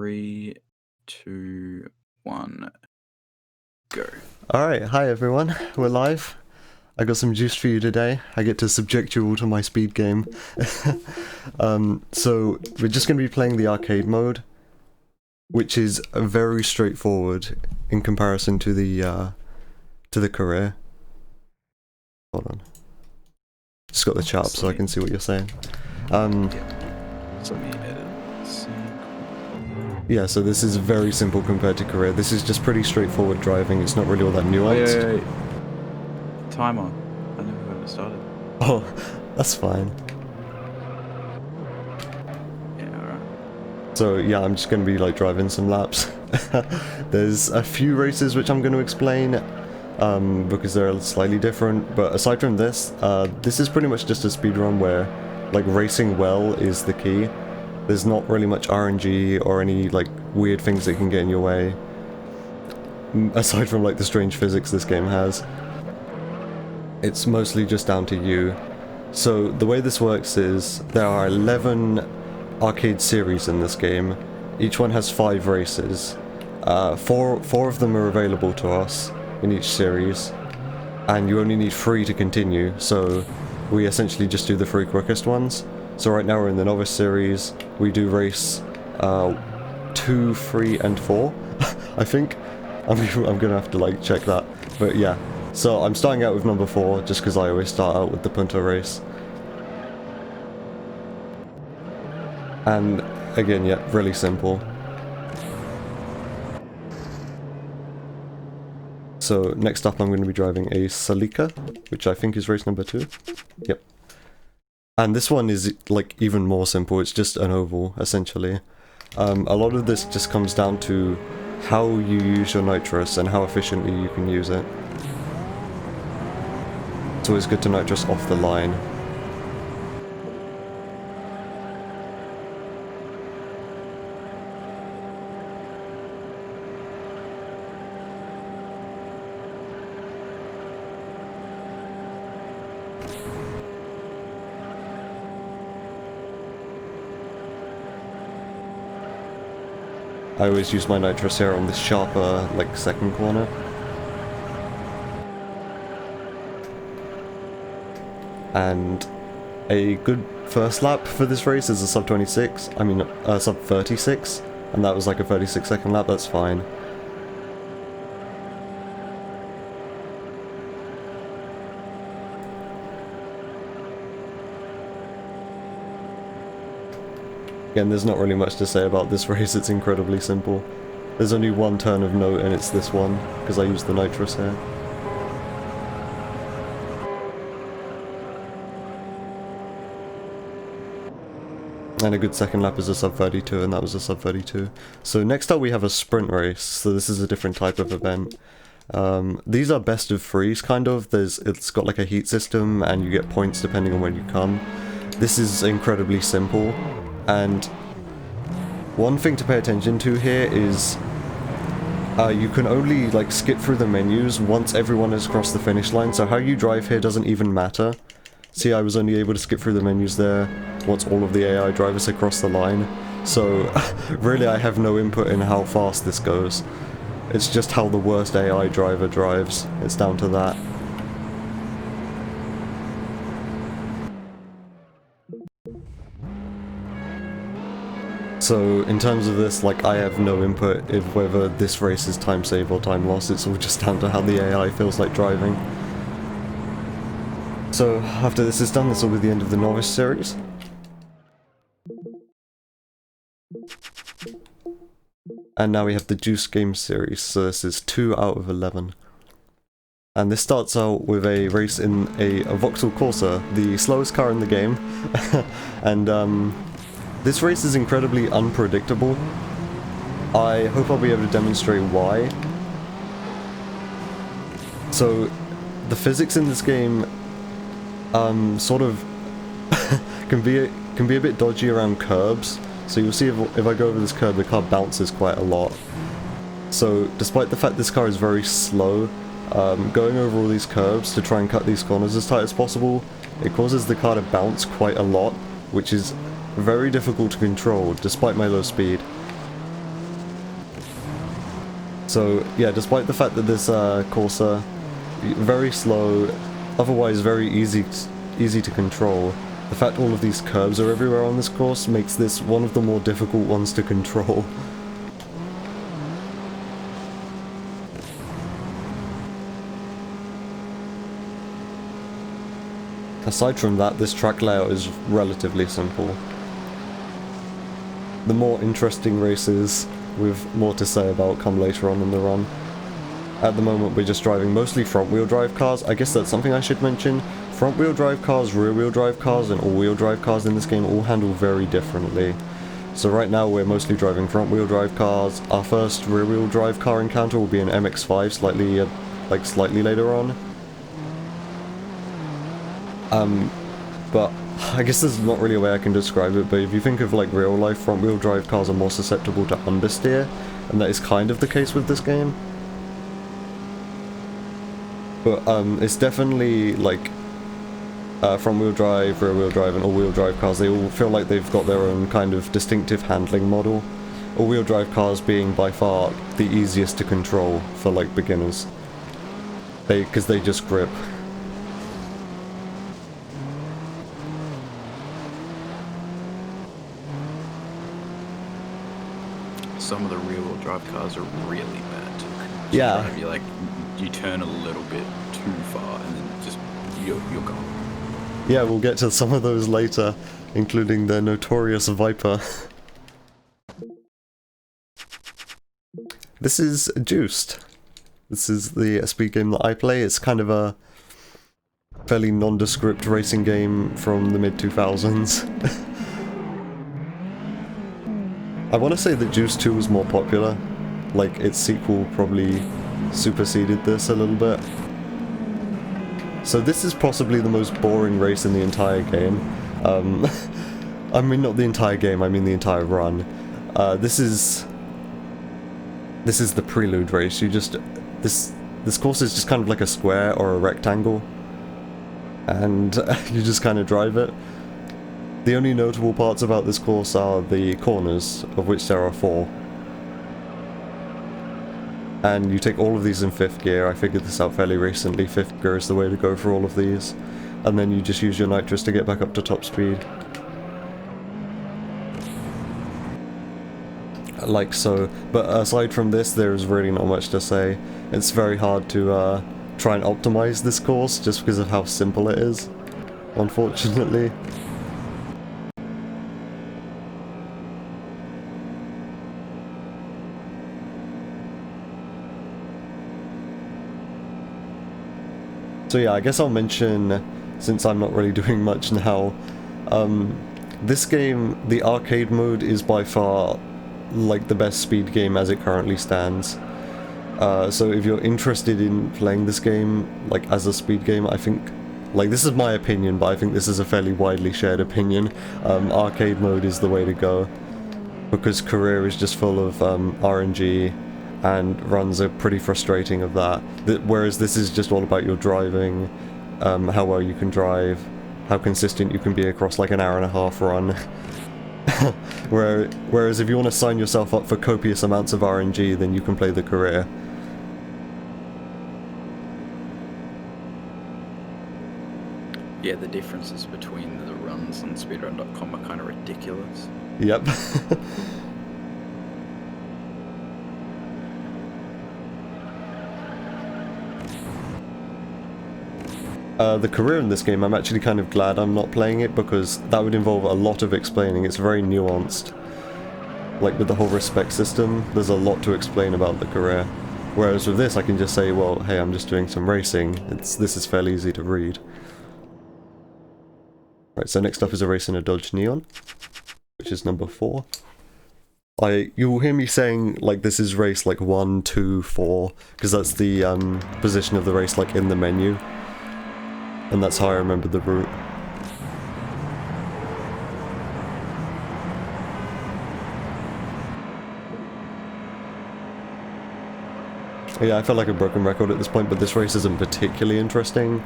Three, two, one, go. Alright, hi everyone, we're live. I got some juice for you today. I get to subject you all to my speed game. So we're just going to be playing the arcade mode, which is very straightforward in comparison to the career. Hold on. Just got the chat up so I can see what you're saying. Yeah, so this is very simple compared to career. This is just pretty straightforward driving. It's not really all that nuanced. Wait. Timer. I never got it started. Oh, that's fine. Yeah, alright. So yeah, I'm just going to be like driving some laps. There's a few races which I'm going to explain because they're slightly different, but aside from this, this is pretty much just a speedrun where like racing well is the key. There's not really much RNG or any like weird things that can get in your way, aside from like the strange physics this game has. It's mostly just down to you. So the way this works is there are 11 arcade series in this game. Each one has 5 races. Four of them are available to us in each series, and you only need 3 to continue, so we essentially just do the 3 quickest ones. So right now we're in the novice series. We do race 2, 3, and 4, I think. I'm gonna have to like check that, but yeah. So I'm starting out with number 4 just because I always start out with the punto race. And again, yeah, really simple. So next up I'm going to be driving a Celica, which I think is race number 2. Yep. And this one is like even more simple. It's just an oval essentially. A lot of this just comes down to how you use your nitrous and how efficiently you can use it. It's always good to nitrous off the line. I always use my nitrous here on this sharper, like, second corner. And a good first lap for this race is a sub 26, sub 36, and that was like a 36-second lap, that's fine. Again, there's not really much to say about this race, it's incredibly simple. There's only one turn of note and it's this one, because I used the nitrous here. And a good second lap is a sub 32, and that was a sub 32. So next up we have a sprint race, so this is a different type of event. These are best of threes, kind of. It's got like a heat system, and you get points depending on when you come. This is incredibly simple. And one thing to pay attention to here is you can only like skip through the menus once everyone has crossed the finish line, so how you drive here doesn't even matter. See, I was only able to skip through the menus there once all of the AI drivers had crossed the line, so really I have no input in how fast this goes. It's just how the worst AI driver drives, it's down to that. So in terms of this, like, I have no input in whether this race is time save or time loss, it's all just down to how the AI feels like driving. So after this is done, this will be the end of the novice series. And now we have the Juice Game series, so this is 2 out of 11. And this starts out with a race in a Vauxhall Corsa, the slowest car in the game. And this race is incredibly unpredictable. I hope I'll be able to demonstrate why. So, the physics in this game, sort of can be a bit dodgy around curbs. So you'll see if I go over this curb, the car bounces quite a lot. So, despite the fact this car is very slow, going over all these curbs to try and cut these corners as tight as possible, it causes the car to bounce quite a lot, which is very difficult to control, despite my low speed. So yeah, despite the fact that this course very slow, otherwise very easy to control, the fact all of these curves are everywhere on this course makes this one of the more difficult ones to control. Aside from that, this track layout is relatively simple. The more interesting races, with more to say about, come later on in the run. At the moment we're just driving mostly front-wheel drive cars. I guess that's something I should mention. Front-wheel drive cars, rear-wheel drive cars, and all-wheel drive cars in this game all handle very differently. So right now we're mostly driving front-wheel drive cars. Our first rear-wheel drive car encounter will be an MX-5 slightly later on. But I guess there's not really a way I can describe it, but if you think of like real life, front wheel drive cars are more susceptible to understeer, and that is kind of the case with this game. But it's definitely like front wheel drive, rear wheel drive and all wheel drive cars, they all feel like they've got their own kind of distinctive handling model. All wheel drive cars being by far the easiest to control for like beginners. Because they just grip. Some of the rear-wheel drive cars are really bad to Yeah. drive. You turn a little bit too far and then just you're gone. Yeah, we'll get to some of those later, including the notorious Viper. This is Juiced. This is the speed game that I play. It's kind of a fairly nondescript racing game from the mid-2000s. I want to say that Juice 2 was more popular, like its sequel probably superseded this a little bit. So this is possibly the most boring race in the entire game. I mean not the entire game, I mean the entire run. This is the prelude race. This course is just kind of like a square or a rectangle, and you just kind of drive it. The only notable parts about this course are the corners, of which there are 4. And you take all of these in 5th gear. I figured this out fairly recently. 5th gear is the way to go for all of these. And then you just use your nitrous to get back up to top speed. Like so. But aside from this, there's really not much to say. It's very hard to try and optimize this course just because of how simple it is, unfortunately. So yeah, I guess I'll mention, since I'm not really doing much now, this game, the arcade mode is by far like the best speed game as it currently stands. So if you're interested in playing this game like as a speed game, I think, like, this is my opinion, but I think this is a fairly widely shared opinion. Arcade mode is the way to go, because career is just full of RNG, and runs are pretty frustrating of that. Whereas this is just all about your driving, how well you can drive, how consistent you can be across like an hour-and-a-half run. Whereas if you want to sign yourself up for copious amounts of RNG, then you can play the career. Yeah, the differences between the runs on speedrun.com are kind of ridiculous. Yep. The career in this game, I'm actually kind of glad I'm not playing it, because that would involve a lot of explaining. It's very nuanced. Like with the whole respect system, there's a lot to explain about the career. Whereas with this, I can just say, well, hey, I'm just doing some racing. This is fairly easy to read. Right, so next up is a race in a Dodge Neon, which is number 4. You'll hear me saying, like, this is race, like, 1, 2, 4, because that's the position of the race, like, in the menu. And that's how I remember the route. Yeah, I felt like a broken record at this point, but this race isn't particularly interesting.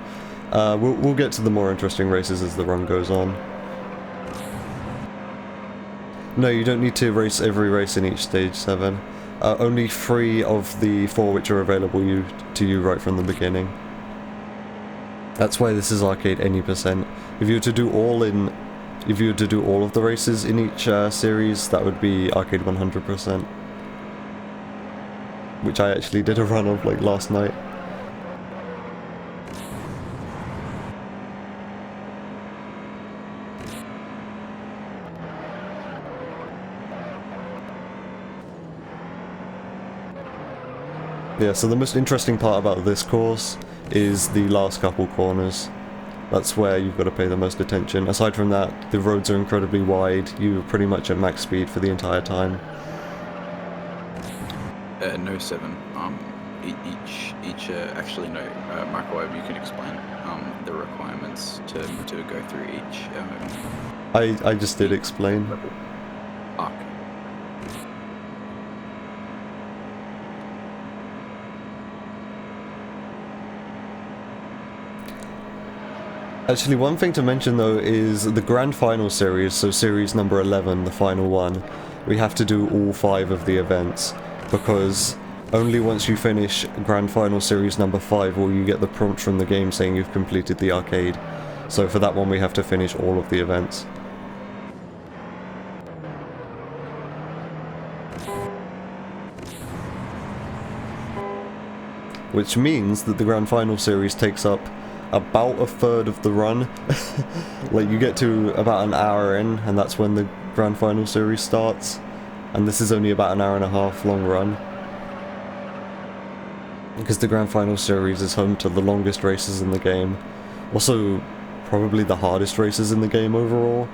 We'll get to the more interesting races as the run goes on. No, you don't need to race every race in each stage 7. Only 3 of the 4 which are available to you right from the beginning. That's why this is arcade any percent. If you were to do all of the races in each series, that would be arcade 100%. Which I actually did a run of like last night. Yeah, so the most interesting part about this course is the last couple corners. That's where you've got to pay the most attention. Aside from that, the roads are incredibly wide. You're pretty much at max speed for the entire time. No 7. Actually no. Microwave, you can explain the requirements to go through each. I just did explain. Arc. Actually, one thing to mention though is the Grand Final series, so series number 11, the final one, we have to do all 5 of the events, because only once you finish Grand Final series number 5 will you get the prompt from the game saying you've completed the arcade. So for that one we have to finish all of the events. Which means that the Grand Final series takes up about a third of the run. Like, you get to about an hour in, and that's when the Grand Final series starts. And this is only about an hour and a half long run. Because the Grand Final series is home to the longest races in the game. Also, probably the hardest races in the game overall.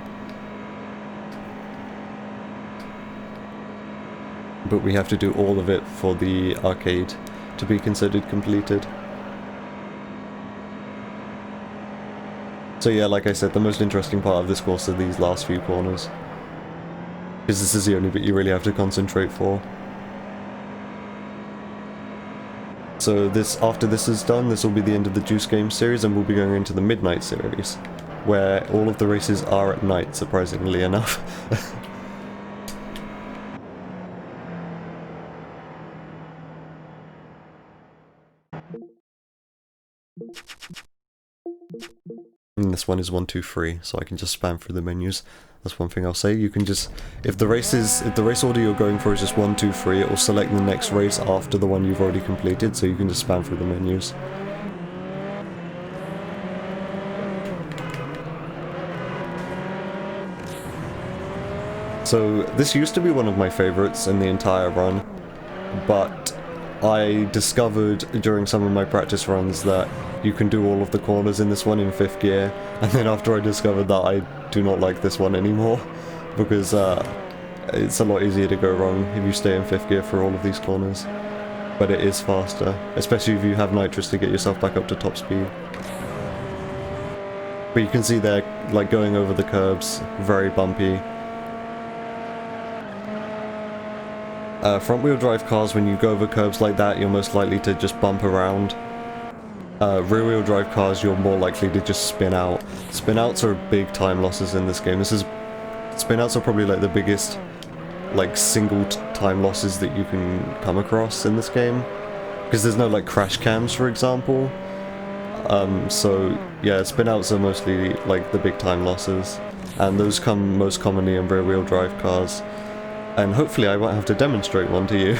But we have to do all of it for the arcade to be considered completed. So yeah, like I said, the most interesting part of this course are these last few corners. Because this is the only bit you really have to concentrate for. So after this is done, this will be the end of the Juice Game series, and we'll be going into the Midnight series, where all of the races are at night, surprisingly enough. And this one is 1, 2, 3, so I can just spam through the menus. That's one thing I'll say. You can just, if the race order you're going for is just 1, 2, 3, it will select the next race after the one you've already completed, so you can just spam through the menus. So this used to be one of my favorites in the entire run, but I discovered during some of my practice runs that you can do all of the corners in this one in 5th gear, and then after I discovered that, I do not like this one anymore, because it's a lot easier to go wrong if you stay in 5th gear for all of these corners. But it is faster, especially if you have nitrous to get yourself back up to top speed. But you can see they're like going over the curbs, very bumpy. Front wheel drive cars, when you go over curbs like that, you're most likely to just bump around. Rear wheel drive cars, you're more likely to just spin out. Spin outs are big time losses in this game. Spin outs are probably like the biggest like single time losses that you can come across in this game. Because there's no like crash cams, for example. So yeah, spin outs are mostly like the big time losses. And those come most commonly in rear wheel drive cars. And hopefully I won't have to demonstrate one to you.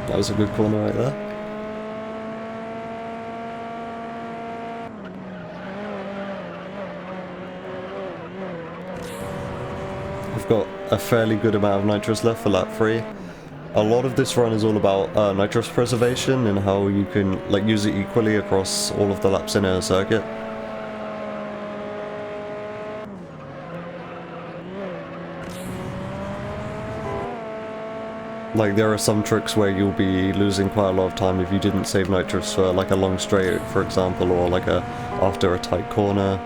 That was a good corner right there. We've got a fairly good amount of nitrous left for lap 3. A lot of this run is all about nitrous preservation and how you can like use it equally across all of the laps in a circuit. Like, there are some tricks where you'll be losing quite a lot of time if you didn't save nitrous for like a long straight, for example, or like after a tight corner.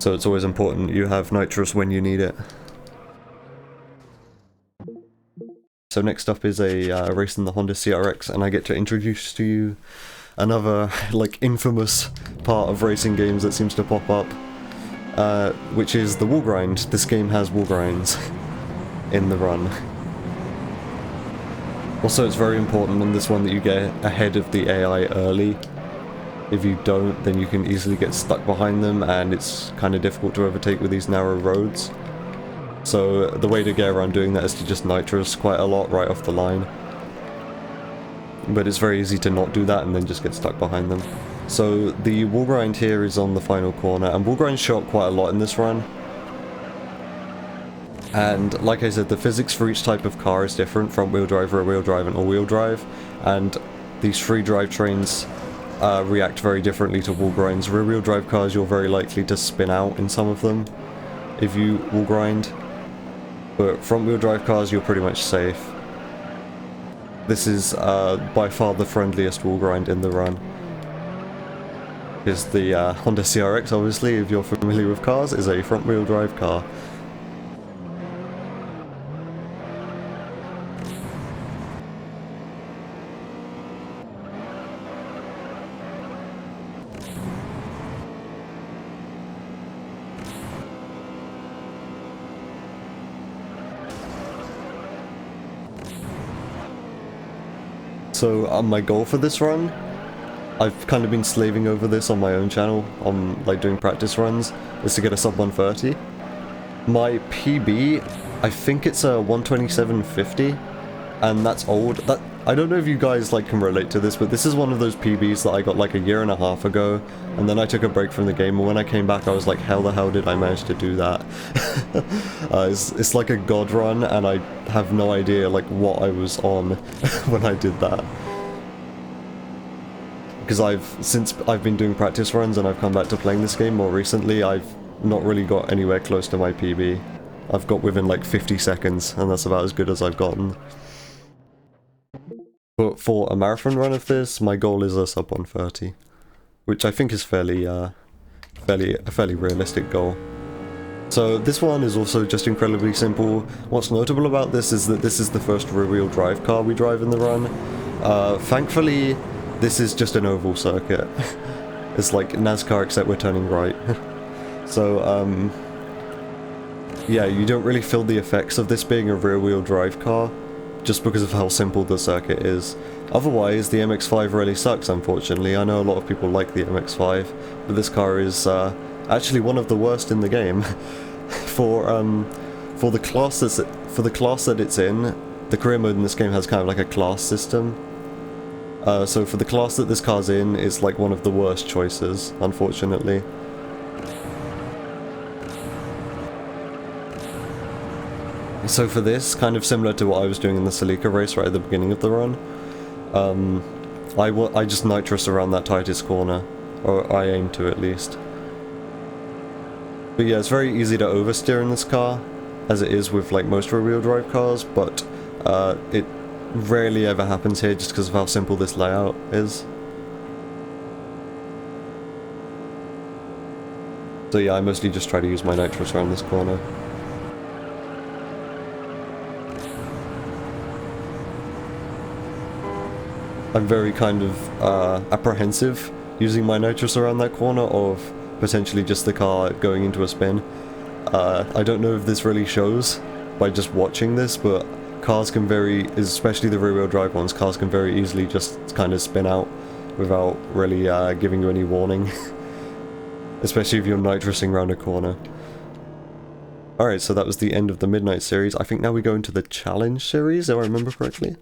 So it's always important you have nitrous when you need it. So next up is a race in the Honda CRX, and I get to introduce to you another, like, infamous part of racing games that seems to pop up, which is the wall grind. This game has wall grinds in the run. Also, it's very important in this one that you get ahead of the AI early. If you don't, then you can easily get stuck behind them, and it's kind of difficult to overtake with these narrow roads. So the way to get around doing that is to just nitrous quite a lot right off the line. But it's very easy to not do that and then just get stuck behind them. So the wall grind here is on the final corner, and wall grinds show up quite a lot in this run. And like I said, the physics for each type of car is different: front wheel drive, rear wheel drive, and all wheel drive. And these free drivetrains react very differently to wall grinds. Rear wheel drive cars, you're very likely to spin out in some of them if you wall grind. But front wheel drive cars, you're pretty much safe. This is by far the friendliest wall grind in the run. Because the Honda CRX, obviously, if you're familiar with cars, is a front wheel drive car. So my goal for this run, I've kind of been slaving over this on my own channel, on like doing practice runs, is to get a sub 130. My PB, I think it's a 127.50, and that's old. I don't know if you guys like can relate to this, but this is one of those PBs that I got like a year and a half ago, and then I took a break from the game, and when I came back I was like, how the hell did I manage to do that? It's like a god run, and I have no idea like what I was on when I did that. Because since I've been doing practice runs and I've come back to playing this game more recently, I've not really got anywhere close to my PB. I've got within like 50 seconds, and that's about as good as I've gotten. But for a marathon run of this, my goal is a sub 130, which I think is a fairly realistic goal. So this one is also just incredibly simple. What's notable about this is that this is the first rear-wheel drive car we drive in the run. Thankfully, this is just an oval circuit. It's like NASCAR except we're turning right. So, yeah, you don't really feel the effects of this being a rear-wheel drive car, just because of how simple the circuit is. Otherwise, the MX-5 really sucks, unfortunately. I know a lot of people like the MX-5, but this car is actually one of the worst in the game. For the class that it's in, the career mode in this game has kind of like a class system. So for the class that this car's in, it's like one of the worst choices, unfortunately. So for this, kind of similar to what I was doing in the Celica race right at the beginning of the run, I just nitrous around that tightest corner, or I aim to at least. But yeah, it's very easy to oversteer in this car, as it is with like most rear-wheel drive cars, but it rarely ever happens here just because of how simple this layout is. So yeah, I mostly just try to use my nitrous around this corner. I'm very kind of apprehensive using my nitrous around that corner of potentially just the car going into a spin. I don't know if this really shows by just watching this, but cars can especially the rear-wheel drive ones, cars can very easily just kind of spin out without really giving you any warning. Especially if you're nitrousing around a corner. Alright, so that was the end of the Midnight series. I think now we go into the Challenge series, if I remember correctly.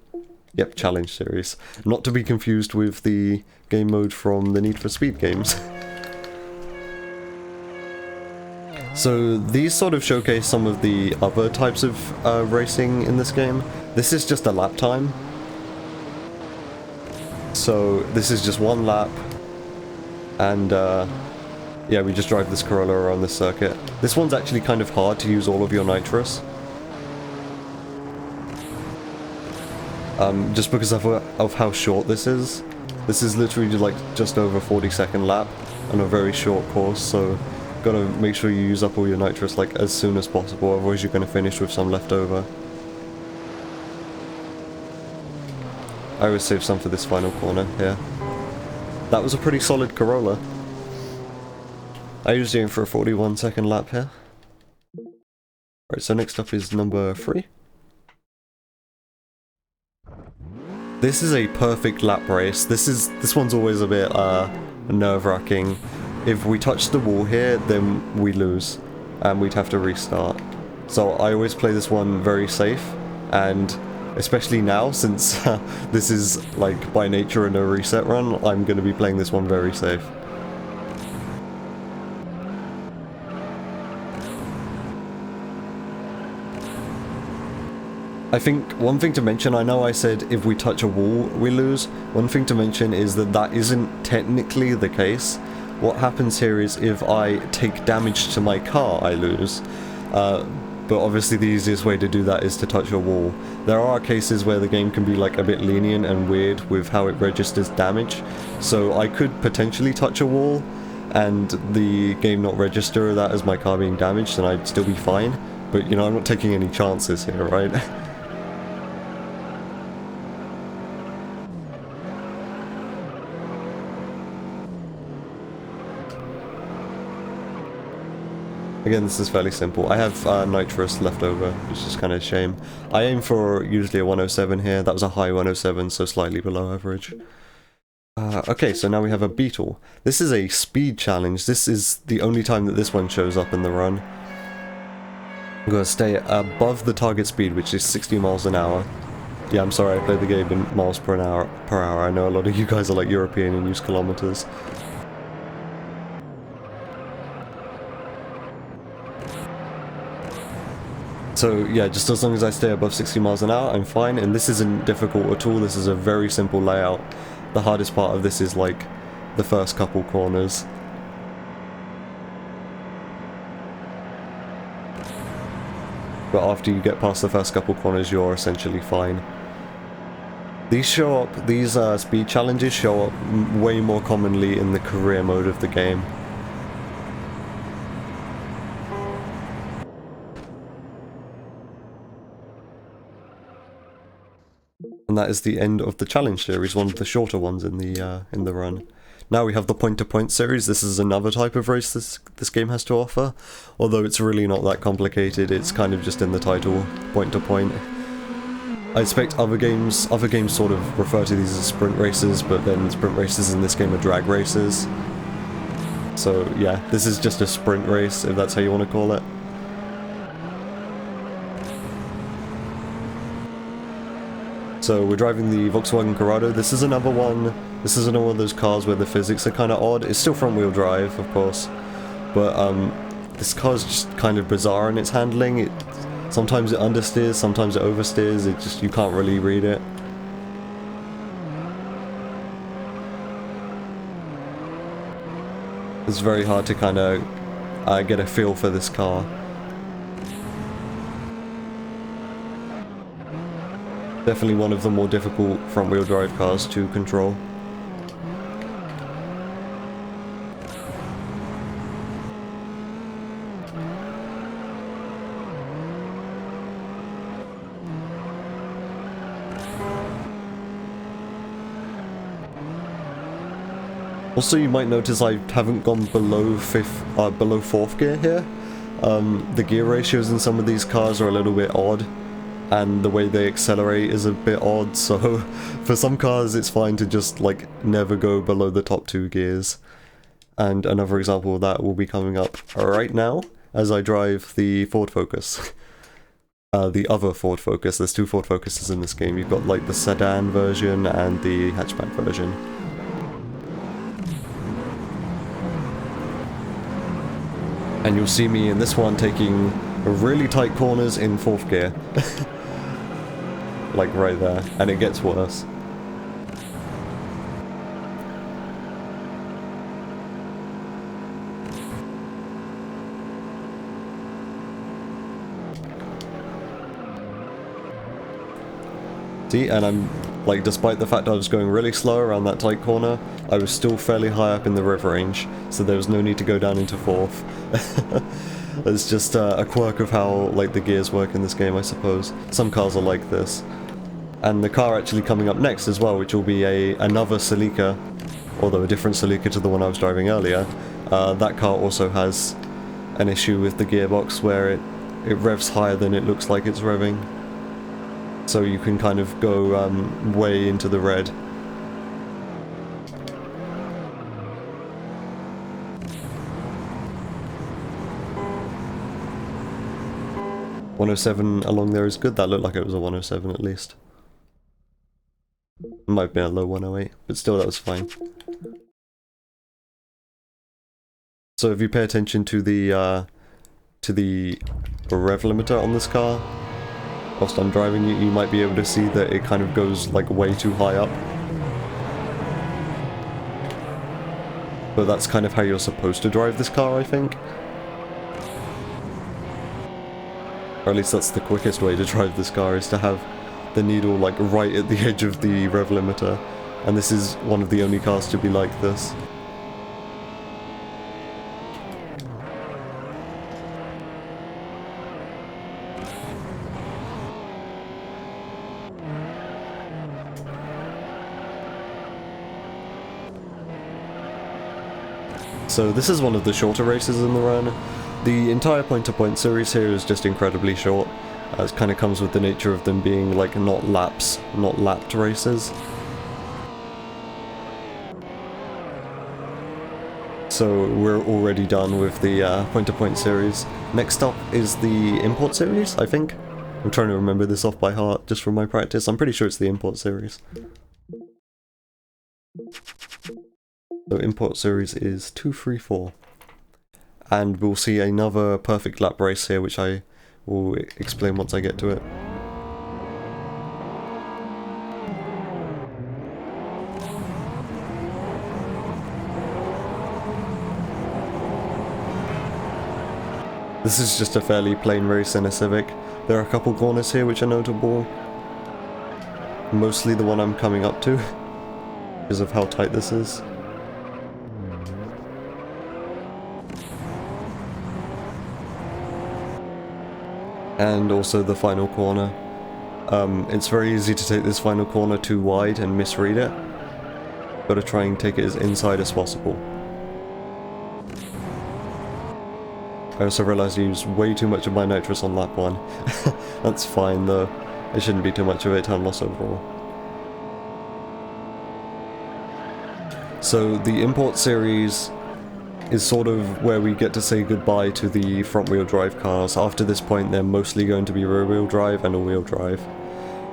Yep, Challenge series. Not to be confused with the game mode from the Need for Speed games. So these sort of showcase some of the other types of racing in this game. This is just a lap time. So this is just one lap, and yeah, we just drive this Corolla around this circuit. This one's actually kind of hard to use all of your nitrous. Just because of how short this is. This is literally like just over 40-second lap on a very short course, so Gotta make sure you use up all your nitrous like as soon as possible, otherwise you're gonna finish with some left over. I always save some for this final corner here. That was a pretty solid Corolla. I usually aim for a 41-second lap here. Right, so next up is number 3. This is a perfect lap race. This one's always a bit nerve-wracking. If we touch the wall here, then we lose, and we'd have to restart. So I always play this one very safe, and especially now, since this is like by nature a no reset run, I'm going to be playing this one very safe. I think one thing to mention, I know I said if we touch a wall we lose, one thing to mention is that that isn't technically the case. What happens here is if I take damage to my car, I lose. But obviously the easiest way to do that is to touch a wall. There are cases where the game can be like a bit lenient and weird with how it registers damage, so I could potentially touch a wall and the game not register that as my car being damaged and I'd still be fine. But you know, I'm not taking any chances here, right? Again, this is fairly simple. I have nitrous left over, which is kind of a shame. I aim for usually a 107 here. That was a high 107, so slightly below average. Okay, so now we have a Beetle. This is a speed challenge. This is the only time that this one shows up in the run. I'm going to stay above the target speed, which is 60 miles an hour. Yeah, I'm sorry, I played the game in miles per hour. I know a lot of you guys are like European and use kilometers. So yeah, just as long as I stay above 60 miles an hour, I'm fine, and this isn't difficult at all. This is a very simple layout. The hardest part of this is like the first couple corners. But after you get past the first couple corners, you're essentially fine. These speed challenges show up way more commonly in the career mode of the game. And that is the end of the challenge series, one of the shorter ones in the run. Now we have the point-to-point series. This is another type of race this game has to offer, although it's really not that complicated. It's kind of just in the title, point-to-point. I expect other games sort of refer to these as sprint races, but then sprint races in this game are drag races. So yeah, this is just a sprint race, if that's how you want to call it. So we're driving the Volkswagen Corrado. This is another one of those cars where the physics are kind of odd. It's still front wheel drive, of course, but this car's just kind of bizarre in its handling. Sometimes it understeers, sometimes it oversteers. You can't really read it. It's very hard to kind of get a feel for this car. Definitely one of the more difficult front-wheel drive cars to control. Also, you might notice I haven't gone below fourth gear here. The gear ratios in some of these cars are a little bit odd, and the way they accelerate is a bit odd, so for some cars it's fine to just like never go below the top 2 gears. And another example of that will be coming up right now as I drive the Ford Focus. The other Ford Focus. There's 2 Ford Focuses in this game. You've got like the sedan version and the hatchback version. And you'll see me in this one taking really tight corners in 4th gear. Like right there, and it gets worse. See, and I'm, like, despite the fact I was going really slow around that tight corner, I was still fairly high up in the rev range, so there was no need to go down into 4th. It's just a quirk of how, like, the gears work in this game, I suppose. Some cars are like this. And the car actually coming up next as well, which will be another Celica, although a different Celica to the one I was driving earlier, that car also has an issue with the gearbox where it revs higher than it looks like it's revving. So you can kind of go way into the red. .107 along there is good. That looked like it was a 107 at least. It might have been a low 108, but still that was fine. So if you pay attention to the rev limiter on this car, whilst I'm driving it, you might be able to see that it kind of goes like way too high up. But that's kind of how you're supposed to drive this car, I think. Or at least that's the quickest way to drive this car, is to have the needle like right at the edge of the rev limiter. And this is one of the only cars to be like this. So this is one of the shorter races in the run. The entire point-to-point series here is just incredibly short. It kind of comes with the nature of them being like not lapped races. So we're already done with the point-to-point series. Next up is the import series, I think. I'm trying to remember this off by heart just from my practice. I'm pretty sure it's the import series. So import series is 234. And we'll see another perfect lap race here, which I will explain once I get to it. This is just a fairly plain race in a Civic. There are a couple corners here which are notable. Mostly the one I'm coming up to, because of how tight this is. And also the final corner. It's very easy to take this final corner too wide and misread it. Gotta try and take it as inside as possible. I also realised I used way too much of my nitrous on lap 1. That's fine though. It shouldn't be too much of a time loss overall. So the import series is sort of where we get to say goodbye to the front-wheel drive cars. After this point they're mostly going to be rear-wheel drive and all-wheel drive.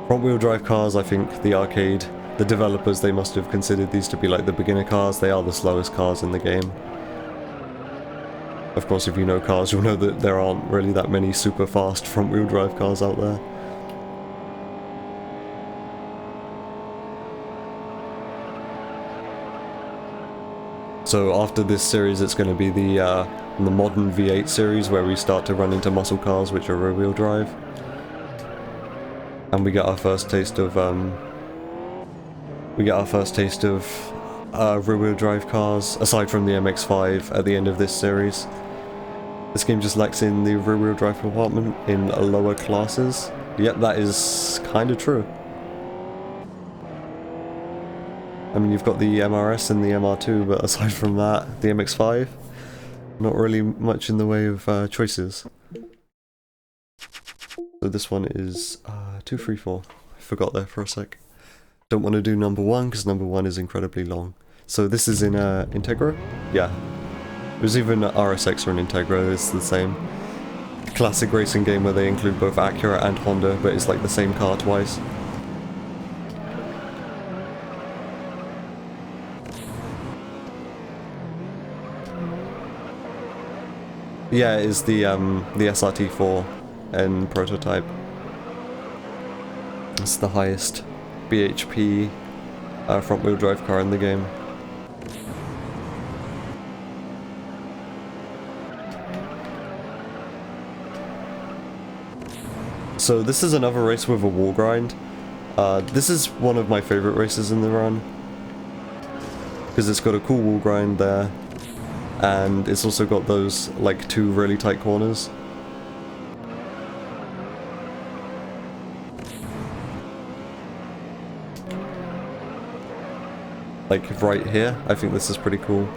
Front-wheel drive cars, I think the arcade, the developers, they must have considered these to be like the beginner cars. They are the slowest cars in the game. Of course, if you know cars, you'll know that there aren't really that many super fast front-wheel drive cars out there. So after this series, it's going to be the modern V8 series, where we start to run into muscle cars, which are rear-wheel drive, and we get our first taste of rear-wheel drive cars, aside from the MX-5 at the end of this series. This game just lacks in the rear-wheel drive compartment in lower classes. Yep, that is kind of true. I mean, you've got the MRS and the MR2, but aside from that, the MX-5, not really much in the way of choices. So this one is 234. I forgot there for a sec. Don't want to do number 1, because number 1 is incredibly long. So this is in Integra? Yeah. It was even RSX or an Integra, it's the same. Classic racing game where they include both Acura and Honda, but it's like the same car twice. Yeah, it is the SRT4 and prototype. It's the highest BHP front-wheel drive car in the game. So this is another race with a wall grind. This is one of my favorite races in the run, because it's got a cool wall grind there, and it's also got those like 2 really tight corners. Like right here, I think this is pretty cool.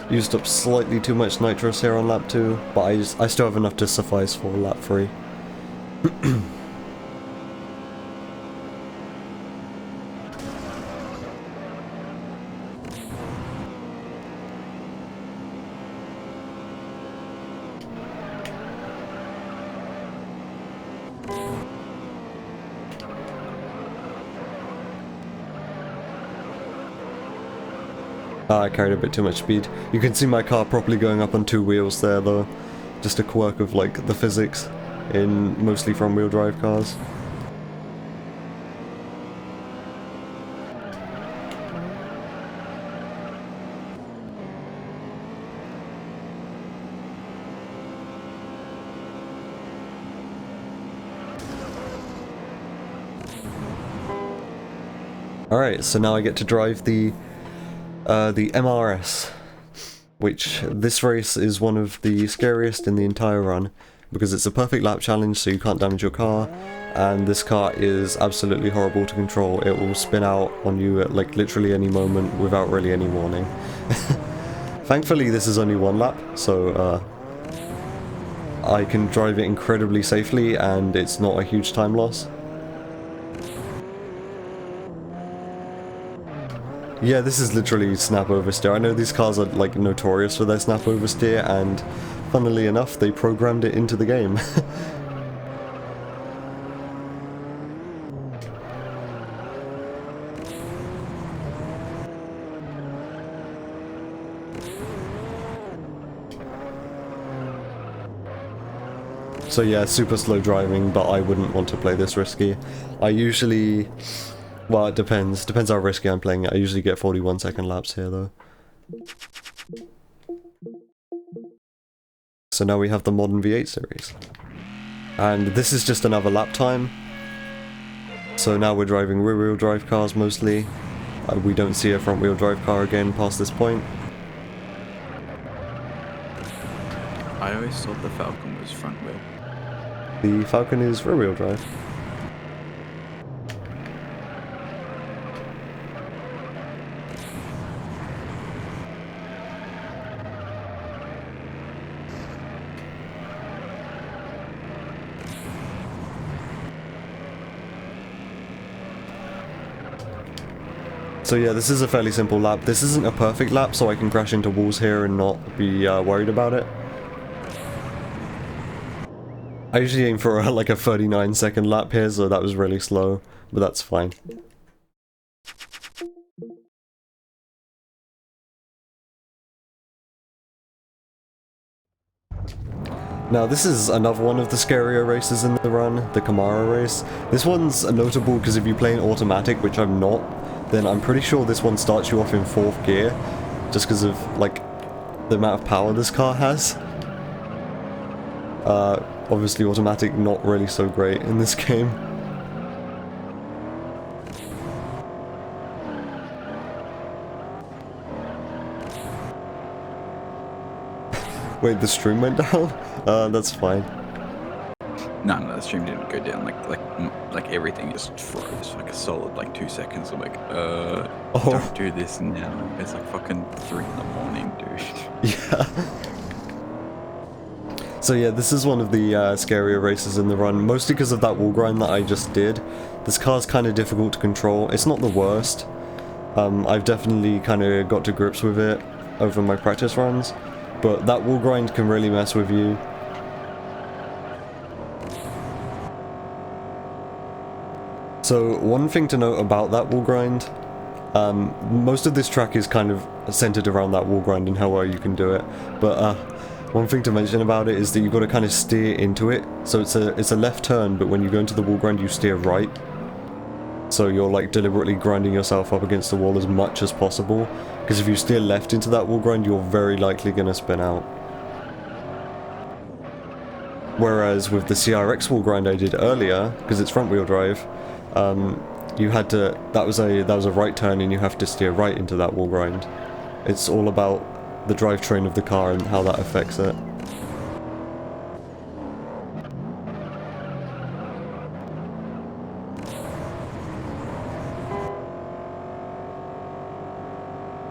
Used up slightly too much nitrous here on lap 2, but I still have enough to suffice for lap 3. I carried a bit too much speed. You can see my car properly going up on 2 wheels there though. Just a quirk of like the physics in mostly front wheel drive cars. Alright, so now I get to drive the MRS, which this race is one of the scariest in the entire run, because it's a perfect lap challenge so you can't damage your car, and this car is absolutely horrible to control. It will spin out on you at like literally any moment without really any warning. Thankfully this is only 1 lap, so I can drive it incredibly safely and it's not a huge time loss. Yeah, this is literally snap oversteer. I know these cars are like notorious for their snap oversteer, and funnily enough, they programmed it into the game. So yeah, super slow driving, but I wouldn't want to play this risky. I usually... Well, it depends. Depends how risky I'm playing it. I usually get 41-second laps here, though. So now we have the modern V8 series. And this is just another lap time. So now we're driving rear-wheel drive cars mostly. We don't see a front-wheel drive car again past this point. I always thought the Falcon was front-wheel. The Falcon is rear-wheel drive. So yeah, this is a fairly simple lap. This isn't a perfect lap, so I can crash into walls here and not be worried about it. I usually aim for like a 39-second lap here, so that was really slow, but that's fine. Now this is another one of the scarier races in the run, the Camaro race. This one's notable because if you play in automatic, which I'm not, then I'm pretty sure this one starts you off in 4th gear, just because of, like, the amount of power this car has. Obviously automatic not really so great in this game. Wait, the stream went down? That's fine. No, the stream didn't go down. Like everything just froze for like a solid like 2 seconds. I'm like, don't do this now. It's like fucking 3 in the morning, dude. Yeah. So yeah, this is one of the scarier races in the run, mostly because of that wall grind that I just did. This car's kind of difficult to control. It's not the worst. I've definitely kind of got to grips with it over my practice runs, but that wall grind can really mess with you. So one thing to note about that wall grind, most of this track is kind of centered around that wall grind and how well you can do it, but one thing to mention about it is that you've got to kind of steer into it. So it's a left turn, but when you go into the wall grind you steer right. So you're like deliberately grinding yourself up against the wall as much as possible, because if you steer left into that wall grind, you're very likely going to spin out. Whereas with the CRX wall grind I did earlier, because it's front wheel drive, you had to, that was a right turn and you have to steer right into that wall grind. It's all about the drivetrain of the car and how that affects it.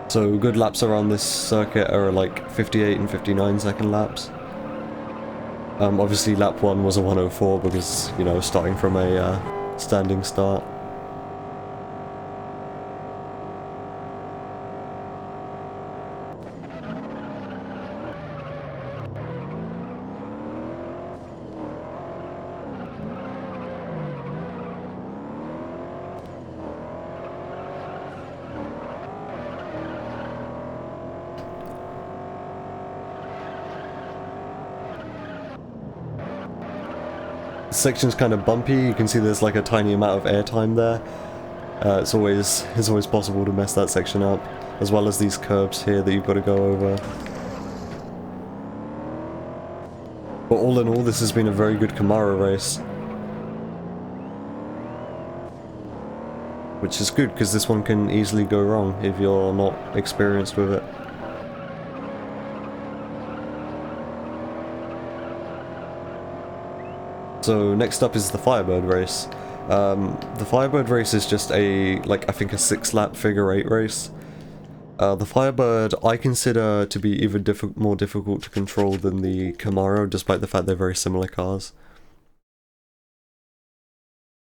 So good laps around this circuit are like 58 and 59 second laps. Obviously lap 1 was a 104 because, you know, starting from a standing start. This section's kind of bumpy. You can see there's like a tiny amount of airtime there. It's always possible to mess that section up, as well as these curbs here that you've got to go over. But all in all, this has been a very good Camaro race. Which is good, because this one can easily go wrong if you're not experienced with it. So next up is the Firebird race. The Firebird race is just a, like, I think a 6-lap figure 8 race. The Firebird I consider to be even more difficult to control than the Camaro, despite the fact they're very similar cars.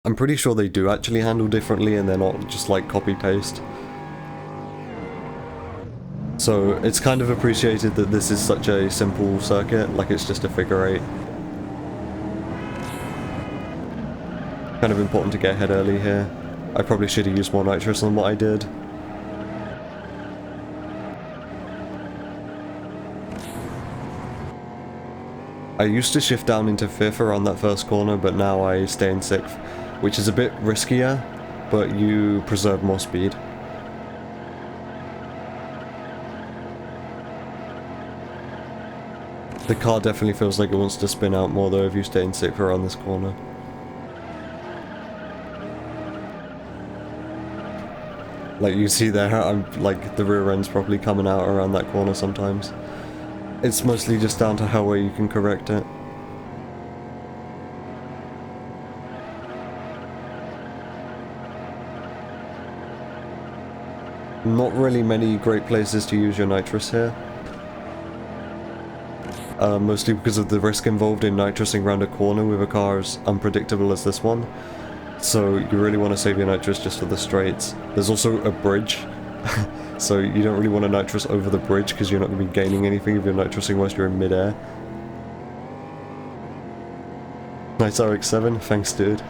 I'm pretty sure they do actually handle differently and they're not just like copy-paste. So it's kind of appreciated that this is such a simple circuit, like it's just a figure 8. Kind of important to get ahead early here. I probably should have used more nitrous than what I did. I used to shift down into 5th around that first corner, but now I stay in 6th, which is a bit riskier, but you preserve more speed. The car definitely feels like it wants to spin out more though if you stay in 6th around this corner. Like you see there, I'm like the rear end's probably coming out around that corner sometimes. It's mostly just down to how well you can correct it. Not really many great places to use your nitrous here. Mostly because of the risk involved in nitrusing around a corner with a car as unpredictable as this one. So you really want to save your nitrous just for the straights. There's also a bridge, so you don't really want to nitrous over the bridge because you're not going to be gaining anything if you're nitrusing whilst you're in mid-air. Nice RX-7, thanks dude.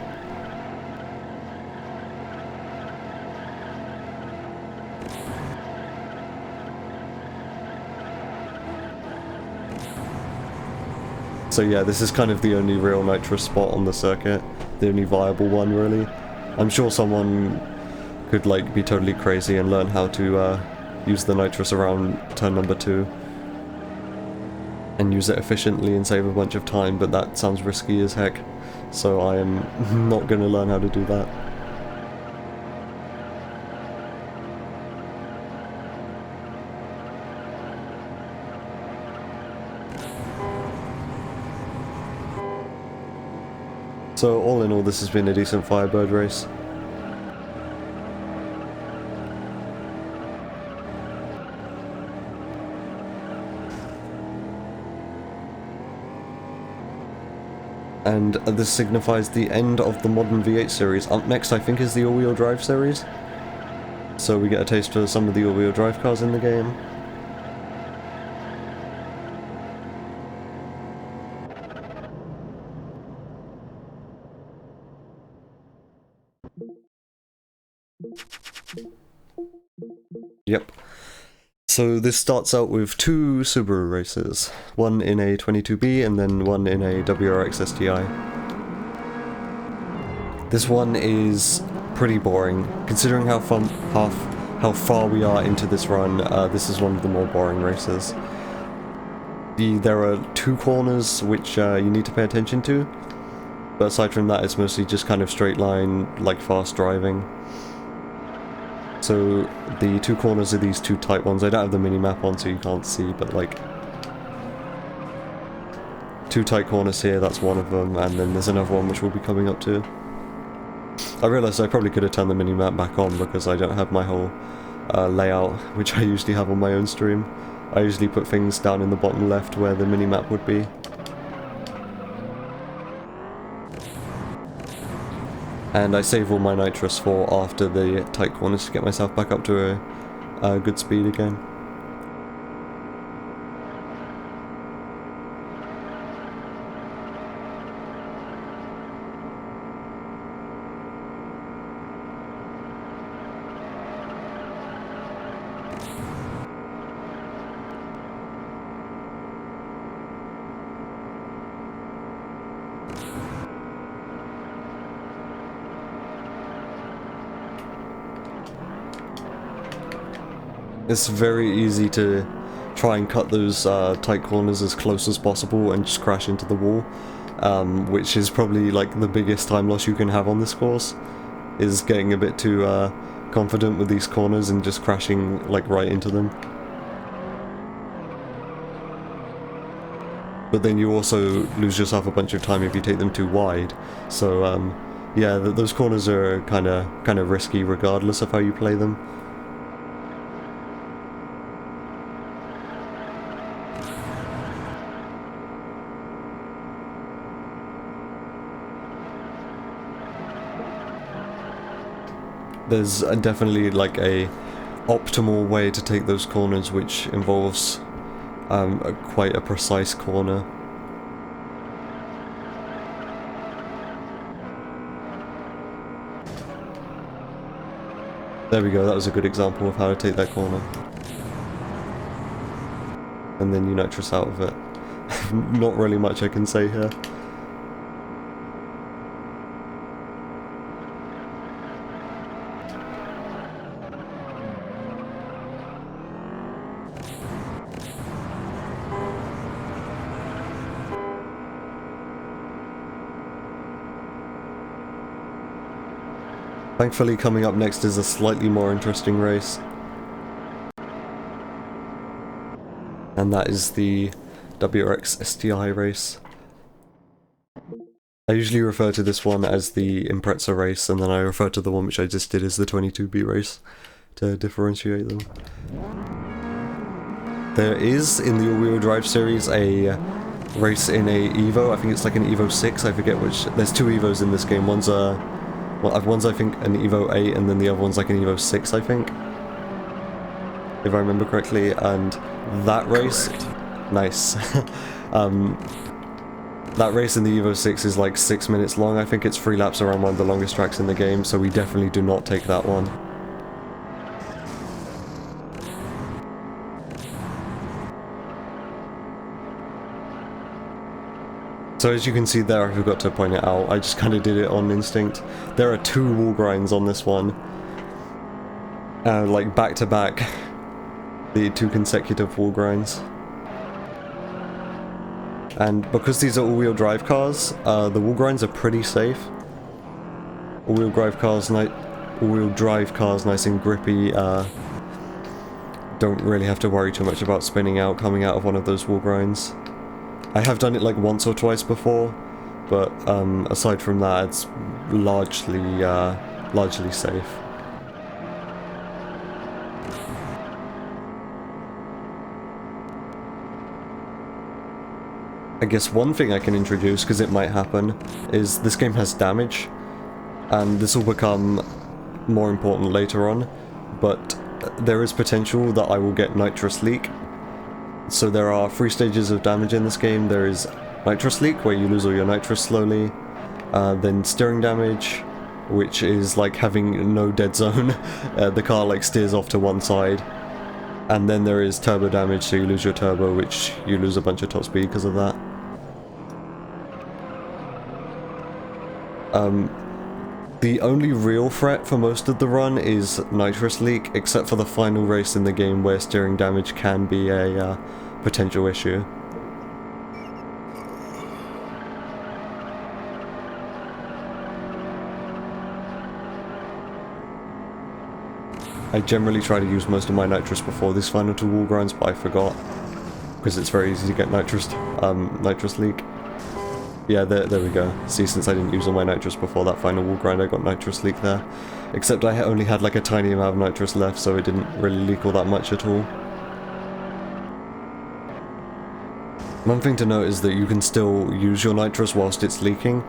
So yeah, this is kind of the only real nitrous spot on the circuit. The only viable one, really. I'm sure someone could, like, be totally crazy and learn how to use the nitrous around turn number 2. And use it efficiently and save a bunch of time, but that sounds risky as heck. So I am not going to learn how to do that. So all in all, this has been a decent Firebird race. And this signifies the end of the modern V8 series. Up next, I think, is the all-wheel drive series. So we get a taste of some of the all-wheel drive cars in the game. Yep. So this starts out with 2 Subaru races, one in a 22B and then one in a WRX STI. This one is pretty boring. Considering how far we are into this run, this is one of the more boring races. There are 2 corners which you need to pay attention to, but aside from that it's mostly just kind of straight line, like fast driving. So the 2 corners are these 2 tight ones. I don't have the mini-map on so you can't see, but like 2 tight corners here, that's one of them, and then there's another one which we'll be coming up to. I realised I probably could have turned the mini-map back on because I don't have my whole layout, which I usually have on my own stream. I usually put things down in the bottom left where the mini-map would be. And I save all my nitrous for after the tight corners to get myself back up to a good speed again. It's very easy to try and cut those tight corners as close as possible and just crash into the wall, which is probably like the biggest time loss you can have on this course, is getting a bit too confident with these corners and just crashing like right into them. But then you also lose yourself a bunch of time if you take them too wide, so yeah, those corners are kind of risky regardless of how you play them. There's definitely like a optimal way to take those corners which involves quite a precise corner. There we go, that was a good example of how to take that corner. And then you nitrous out of it. Not really much I can say here. Thankfully, coming up next is a slightly more interesting race. And that is the WRX STI race. I usually refer to this one as the Impreza race, and then I refer to the one which I just did as the 22B race, to differentiate them. There is, in the all-wheel drive series, a race in a Evo. I think it's like an Evo 6, I forget which. There's 2 Evos in this game. One's I think an Evo 8 and then the other one's like an Evo 6, I think, if I remember correctly, and that race... Correct. Nice. That race in the Evo 6 is like 6 minutes long. I think it's 3 laps around one of the longest tracks in the game, so we definitely do not take that one. So as you can see there, I forgot to point it out, I just kind of did it on instinct. There are 2 wall grinds on this one. Like back to back. The 2 consecutive wall grinds. And because these are all-wheel drive cars, the wall grinds are pretty safe. All-wheel drive cars nice and grippy. Don't really have to worry too much about spinning out coming out of one of those wall grinds. I have done it like once or twice before, but aside from that, it's largely safe. I guess one thing I can introduce, because it might happen, is this game has damage, and this will become more important later on, but there is potential that I will get nitrous leak. So there are 3 stages of damage in this game. There is nitrous leak, where you lose all your nitrous slowly, then steering damage, which is like having no dead zone. The car like steers off to one side, and then there is turbo damage, so you lose your turbo, which you lose a bunch of top speed because of that. The only real threat for most of the run is nitrous leak, except for the final race in the game where steering damage can be a potential issue. I generally try to use most of my nitrous before these final 2 wall grinds, but I forgot. Because it's very easy to get nitrous leak. Yeah, there we go. See, since I didn't use all my nitrous before that final wall grind, I got nitrous leak there. Except I only had like a tiny amount of nitrous left, so it didn't really leak all that much at all. One thing to note is that you can still use your nitrous whilst it's leaking.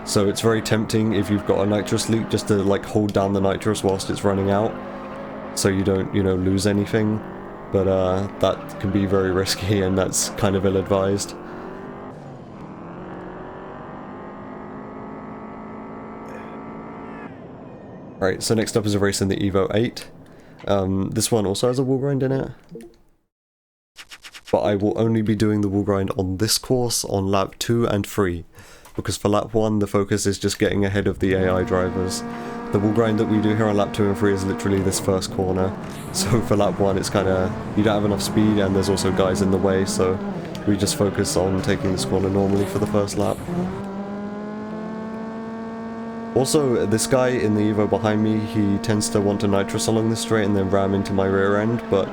So it's very tempting if you've got a nitrous leak just to like hold down the nitrous whilst it's running out. So you don't, you know, lose anything. But that can be very risky, and that's kind of ill-advised. Right, so next up is a race in the Evo 8. This one also has a wall grind in it. But I will only be doing the wall grind on this course on lap 2 and 3. Because for lap 1 the focus is just getting ahead of the AI drivers. The wall grind that we do here on lap 2 and 3 is literally this first corner. So for lap 1 it's kinda, you don't have enough speed and there's also guys in the way, so we just focus on taking this corner normally for the first lap. Also, this guy in the Evo behind me, he tends to want to nitrous along the straight and then ram into my rear end, but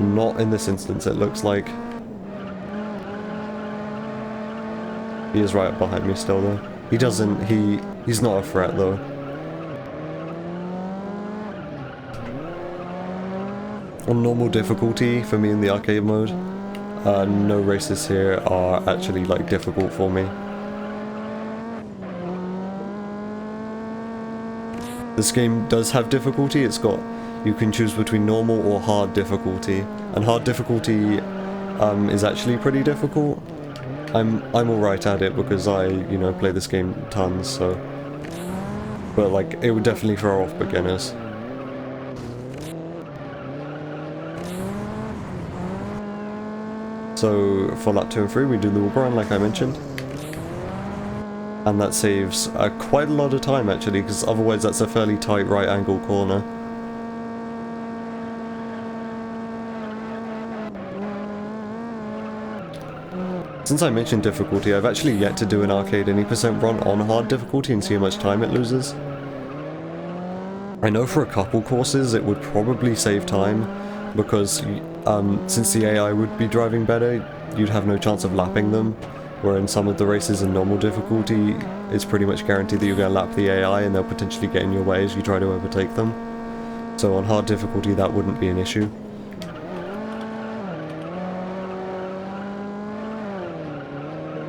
not in this instance it looks like. He is right up behind me still though. He's not a threat though. On normal difficulty for me in the arcade mode, no races here are actually like difficult for me. This game does have difficulty. You can choose between normal or hard difficulty, and hard difficulty is actually pretty difficult. I'm alright at it because I, you know, play this game tons, so, but like it would definitely throw off beginners. So for lap 2 and 3 we do the wall grind like I mentioned. And that saves quite a lot of time actually, because otherwise that's a fairly tight right angle corner. Since I mentioned difficulty, I've actually yet to do an arcade any % run on hard difficulty and see how much time it loses. I know for a couple courses it would probably save time, because since the AI would be driving better, you'd have no chance of lapping them. Where in some of the races in normal difficulty, it's pretty much guaranteed that you're going to lap the AI and they'll potentially get in your way as you try to overtake them. So on hard difficulty that wouldn't be an issue.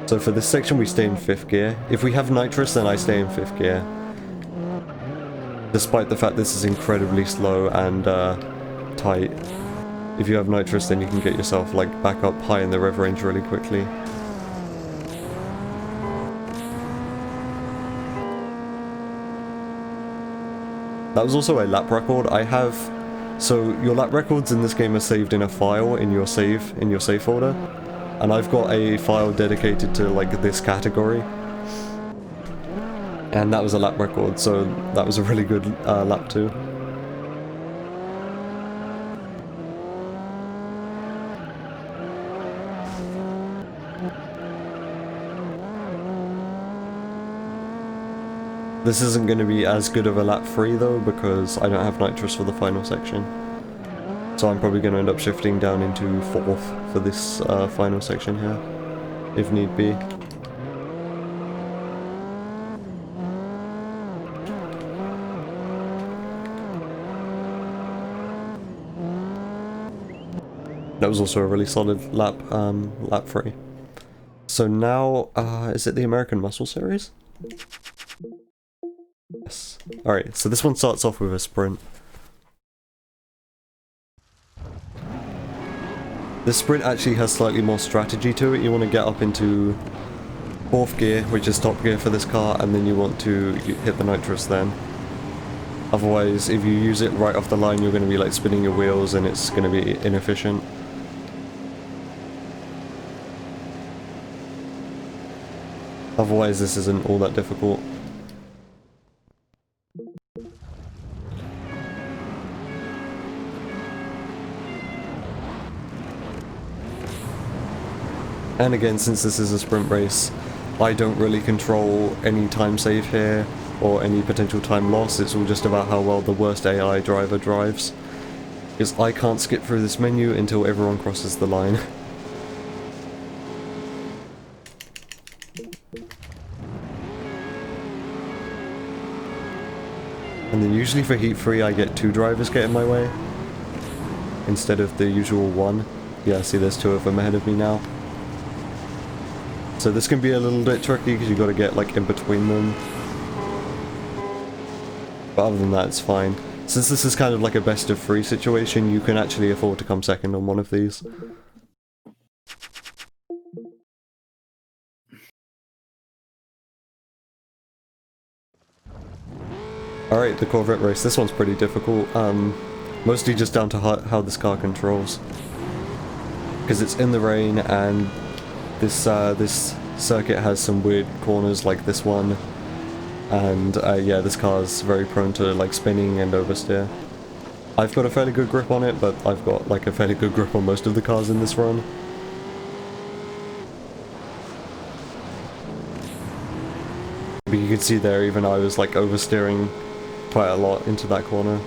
So for this section we stay in 5th gear. If we have nitrous then I stay in 5th gear. Despite the fact this is incredibly slow and tight. If you have nitrous then you can get yourself like back up high in the rev range really quickly. That was also a lap record. So your lap records in this game are saved in a file in your save folder, and I've got a file dedicated to like this category, and that was a lap record, so that was a really good lap too. This isn't going to be as good of a lap 3 though, because I don't have nitrous for the final section. So I'm probably going to end up shifting down into 4th for this final section here, if need be. That was also a really solid lap 3. So now, is it the American Muscle Series? Yes. Alright, so this one starts off with a sprint. This sprint actually has slightly more strategy to it. You want to get up into 4th gear, which is top gear for this car, and then you want to hit the nitrous then. Otherwise, if you use it right off the line, you're going to be like spinning your wheels and it's going to be inefficient. Otherwise, this isn't all that difficult. And again, since this is a sprint race, I don't really control any time save here or any potential time loss. It's all just about how well the worst AI driver drives. Because I can't skip through this menu until everyone crosses the line. And then usually for Heat 3 I get 2 drivers get in my way instead of the usual 1. Yeah, see there's 2 of them ahead of me now. So this can be a little bit tricky because you got to get like in between them. But other than that it's fine. Since this is kind of like a best of 3 situation, you can actually afford to come second on one of these. Alright, the Corvette race. This one's pretty difficult. Mostly just down to how this car controls. Because it's in the rain and this circuit has some weird corners like this one. And yeah, this car's very prone to like spinning and oversteer. I've got a fairly good grip on it, but I've got like a fairly good grip on most of the cars in this run. But you can see there, even I was like oversteering quite a lot into that corner.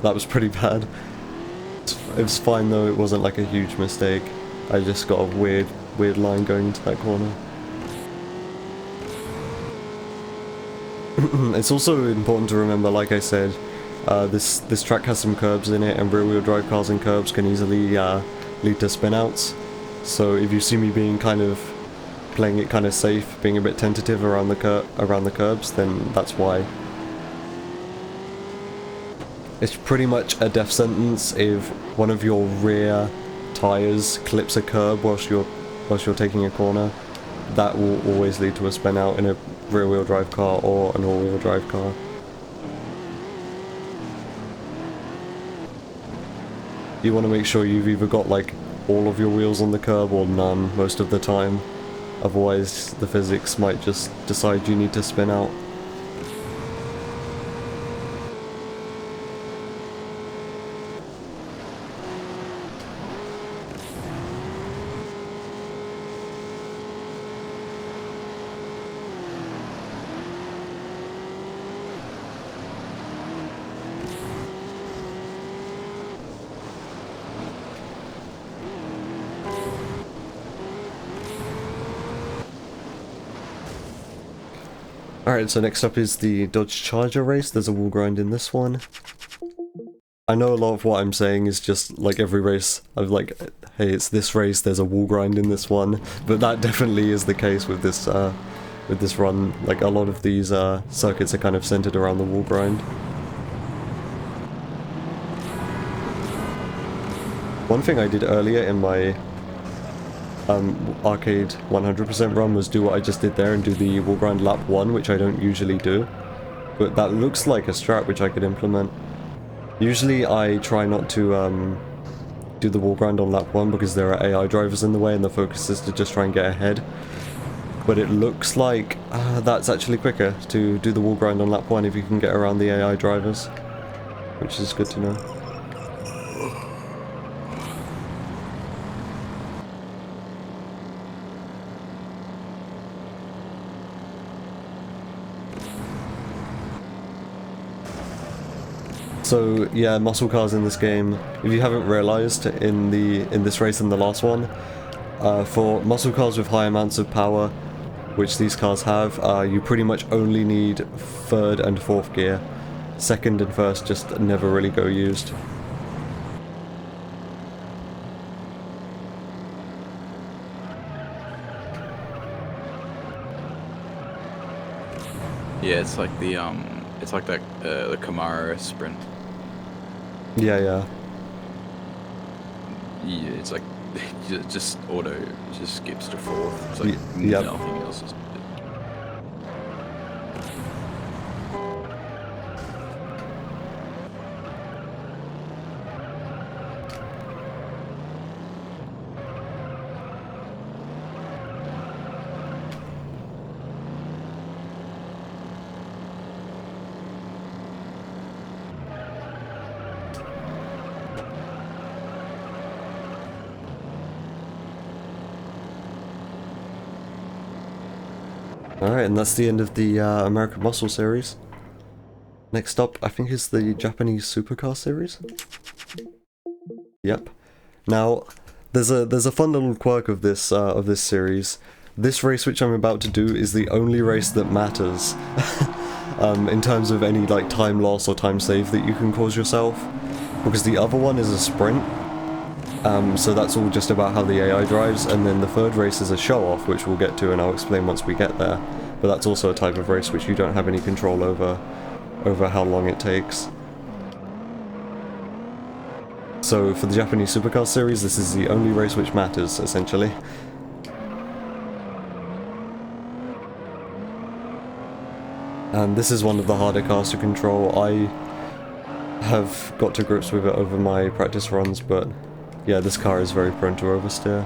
That was pretty bad. It was fine though, it wasn't like a huge mistake. I just got a weird line going into that corner. It's also important to remember, like I said, this track has some curbs in it, and rear-wheel drive cars and curbs can easily lead to spin-outs. So if you see me being kind of playing it kind of safe, being a bit tentative around the curbs, then that's why. It's pretty much a death sentence if one of your rear tires clips a curb whilst you're taking a corner. That will always lead to a spin out in a rear-wheel drive car or an all-wheel drive car. You want to make sure you've either got like all of your wheels on the curb or none most of the time. Otherwise the physics might just decide you need to spin out. Alright, so next up is the Dodge Charger race. There's a wall grind in this one. I know a lot of what I'm saying is just like every race. I'm like, hey, it's this race, there's a wall grind in this one. But that definitely is the case with this run. Like a lot of these circuits are kind of centered around the wall grind. One thing I did earlier in my arcade 100% run was do what I just did there and do the wall grind lap 1, which I don't usually do. But that looks like a strat which I could implement. Usually I try not to do the wall grind on lap 1 because there are AI drivers in the way and the focus is to just try and get ahead. But it looks like that's actually quicker to do the wall grind on lap 1 if you can get around the AI drivers, which is good to know. So yeah, muscle cars in this game, if you haven't realized in this race and the last one, for muscle cars with high amounts of power, which these cars have, you pretty much only need 3rd and 4th gear. 2nd and 1st just never really go used. Yeah, it's like the Camaro sprint. Yeah, yeah. yeah, it's like just auto just skips to fourth. It's like Yep. nothing else is. Alright, and that's the end of the American Muscle series. Next up, I think, is the Japanese Supercar series. Yep. Now, there's a fun little quirk of this series. This race which I'm about to do is the only race that matters in terms of any like time loss or time save that you can cause yourself, because the other one is a sprint. So that's all just about how the AI drives, and then the third race is a show-off, which we'll get to and I'll explain once we get there. But that's also a type of race which you don't have any control over how long it takes. So for the Japanese Supercar series, this is the only race which matters, essentially. And this is one of the harder cars to control. I have got to grips with it over my practice runs, but yeah, this car is very prone to oversteer.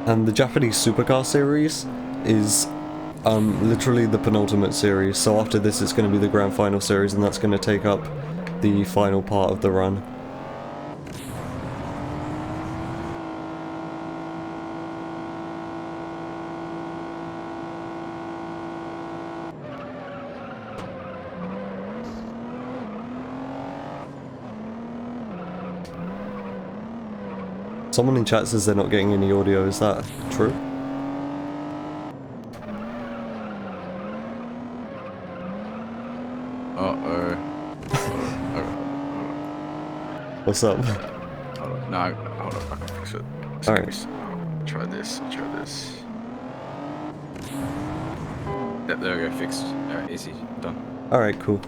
And the Japanese Supercar series is literally the penultimate series, so after this it's going to be the Grand Final series, and that's going to take up the final part of the run. Someone in chat says they're not getting any audio, is that true? Uh-oh. What's up? No, hold on, I can fix it. Alright. Try this. Yep, there we go, fixed. Alright, easy, done. Alright, cool.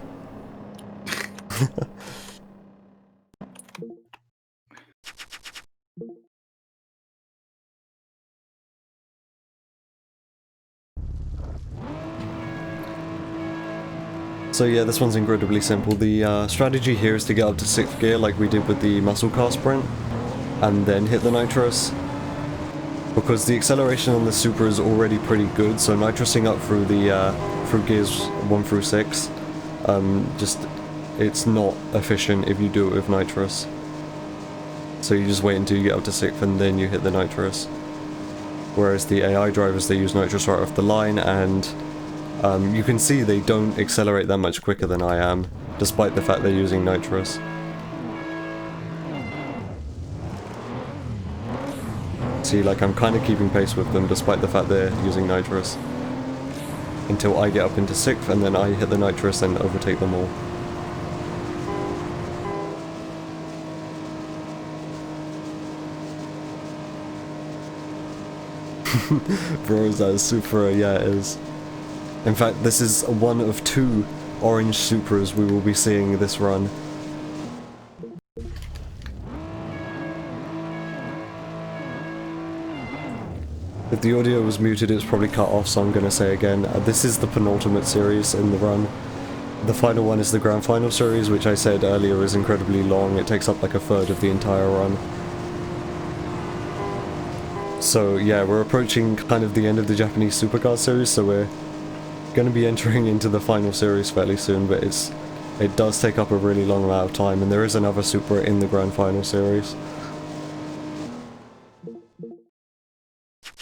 So yeah, this one's incredibly simple. The strategy here is to get up to 6th gear like we did with the muscle car sprint, and then hit the nitrous. Because the acceleration on the Supra is already pretty good, so nitrosing up through the through gears 1 through 6, it's not efficient if you do it with nitrous. So you just wait until you get up to 6th and then you hit the nitrous. Whereas the AI drivers, they use nitrous right off the line, and you can see they don't accelerate that much quicker than I am, despite the fact they're using nitrous. See, like, I'm kind of keeping pace with them, despite the fact they're using nitrous. Until I get up into 6th, and then I hit the nitrous and overtake them all. Bro, is that a Supra? Yeah, it is. In fact, this is one of 2 orange Supras we will be seeing this run. If the audio was muted, it's probably cut off, so I'm gonna say again, this is the penultimate series in the run. The final one is the Grand Final series, which I said earlier is incredibly long. It takes up like a third of the entire run. So yeah, we're approaching kind of the end of the Japanese Supercar series, so we're going to be entering into the final series fairly soon, but it does take up a really long amount of time, and there is another Supra in the Grand Final series.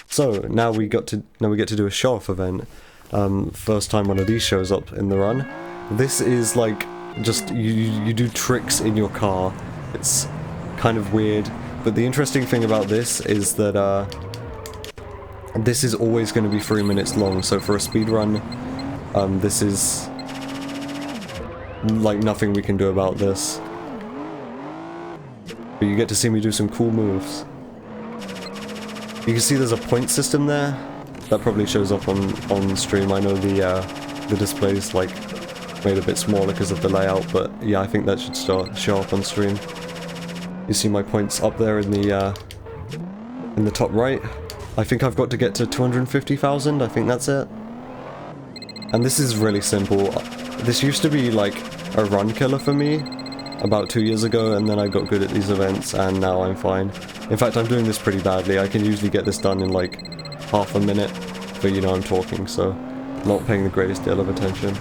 So now we get to do a show-off event. First time one of these shows up in the run. This is like just you do tricks in your car. It's kind of weird, but the interesting thing about this is that this is always going to be 3 minutes long. So for a speedrun, This is like nothing we can do about this. But you get to see me do some cool moves. You can see there's a point system there. That probably shows up on stream. I know the display's like made a bit smaller because of the layout, but yeah, I think that should show up on stream. You see my points up there in the top right. I think I've got to get to 250,000. I think that's it. And this is really simple. This used to be like a run killer for me about 2 years ago, and then I got good at these events, and now I'm fine. In fact, I'm doing this pretty badly. I can usually get this done in like half a minute, but you know I'm talking, so not paying the greatest deal of attention.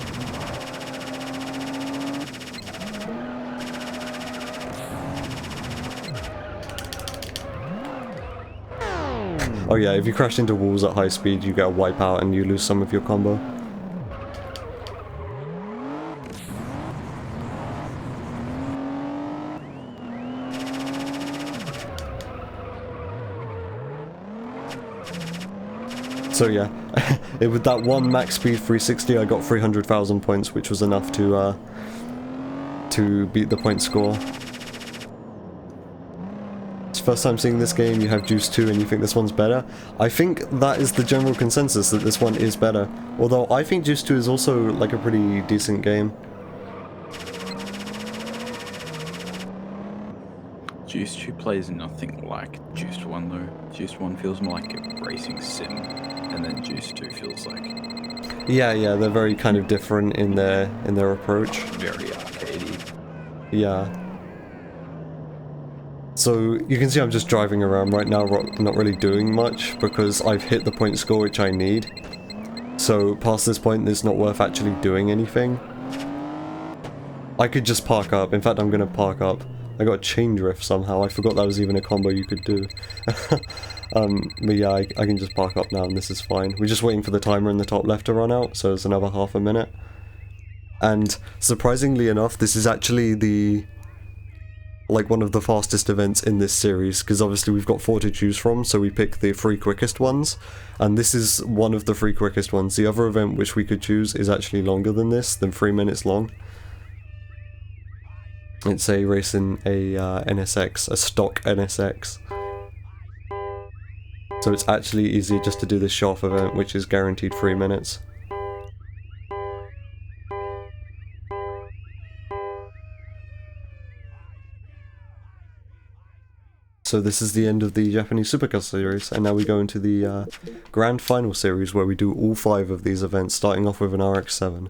Oh yeah, if you crash into walls at high speed, you get a wipeout and you lose some of your combo. So yeah, with that one max speed 360, I got 300,000 points, which was enough to beat the point score. It's the first time seeing this game, you have Juice 2 and you think this one's better. I think that is the general consensus, that this one is better. Although I think Juice 2 is also like a pretty decent game. Juice 2 plays nothing like Juice 1 though. Juice 1 feels more like a racing sim, and then Juice 2 feels like... Yeah, they're very kind of different in their approach. Very arcadey. Yeah. So you can see I'm just driving around right now, not really doing much, because I've hit the point score which I need. So past this point, it's not worth actually doing anything. I could just park up. In fact, I'm gonna park up. I got a chain drift somehow. I forgot that was even a combo you could do. But yeah, I can just park up now and this is fine. We're just waiting for the timer in the top left to run out, so it's another half a minute. And surprisingly enough, this is actually one of the fastest events in this series, because obviously we've got 4 to choose from, so we pick the 3 quickest ones, and this is one of the 3 quickest ones. The other event which we could choose is actually longer than this, than 3 minutes long. It's a race in a NSX, a stock NSX. So it's actually easier just to do this show-off event, which is guaranteed 3 minutes. So this is the end of the Japanese Supercar series, and now we go into the Grand Final series, where we do all 5 of these events, starting off with an RX-7.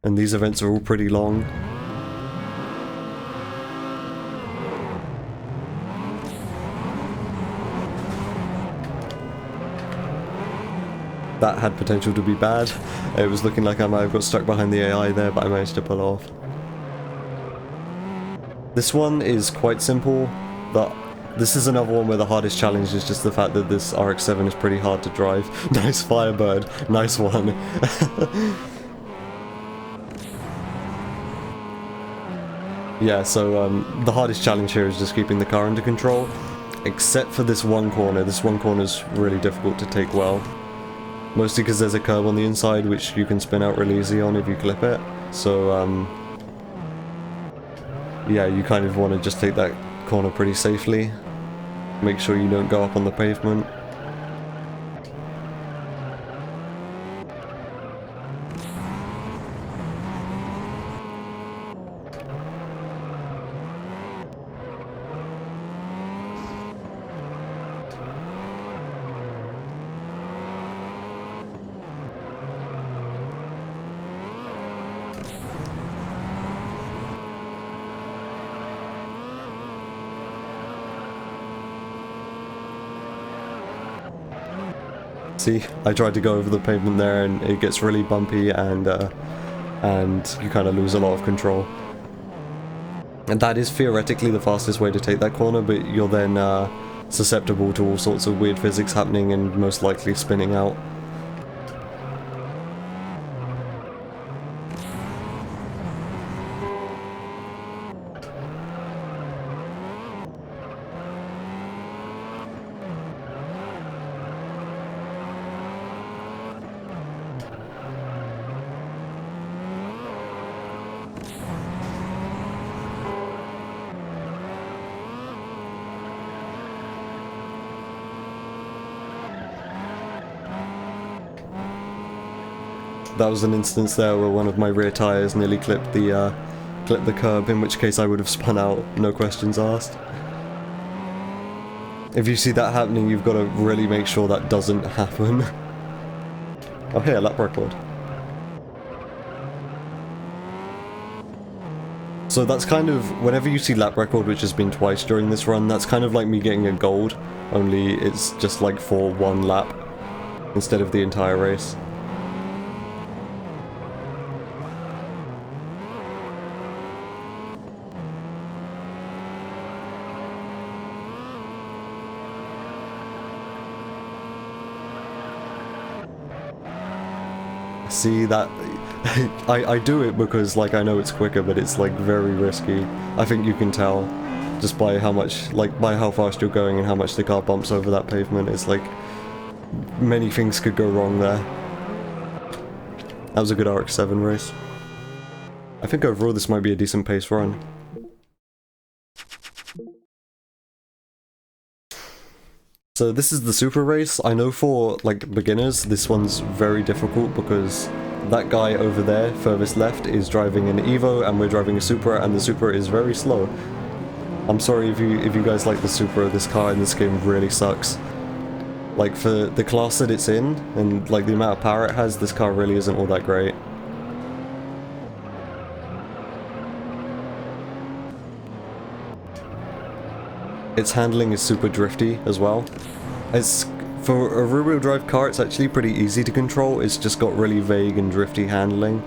And these events are all pretty long. That had potential to be bad. It was looking like I might have got stuck behind the AI there, but I managed to pull off. This one is quite simple, but this is another one where the hardest challenge is just the fact that this RX-7 is pretty hard to drive. Nice Firebird, nice one. Yeah, so the hardest challenge here is just keeping the car under control, except for this one corner. This one corner is really difficult to take well. Mostly because there's a curb on the inside which you can spin out really easy on if you clip it. So, yeah, you kind of want to just take that corner pretty safely. Make sure you don't go up on the pavement. See, I tried to go over the pavement there and it gets really bumpy and you kind of lose a lot of control. And that is theoretically the fastest way to take that corner, but you're then susceptible to all sorts of weird physics happening and most likely spinning out. that was an instance there where one of my rear tires nearly clipped the curb, in which case I would have spun out, no questions asked. If you see that happening, you've got to really make sure that doesn't happen. Oh hey, a lap record. So that's kind of, whenever you see lap record which has been twice during this run, that's kind of like me getting a gold, only it's just like for one lap instead of the entire race. See that, I do it because like I know it's quicker, but it's like very risky. I think you can tell just by how much, like by how fast you're going and how much the car bumps over that pavement. It's like many things could go wrong there. That was a good RX-7 race. I think overall this might be a decent pace run. So this is the super race. I know for like beginners this one's very difficult because that guy over there furthest left is driving an Evo and we're driving a Supra, and the Supra is very slow. I'm sorry if you guys like the Supra, this car in this game really sucks. Like for the class that it's in and like the amount of power it has, this car really isn't all that great. Its handling is super drifty as well. For a rear-wheel drive car, it's actually pretty easy to control, it's just got really vague and drifty handling.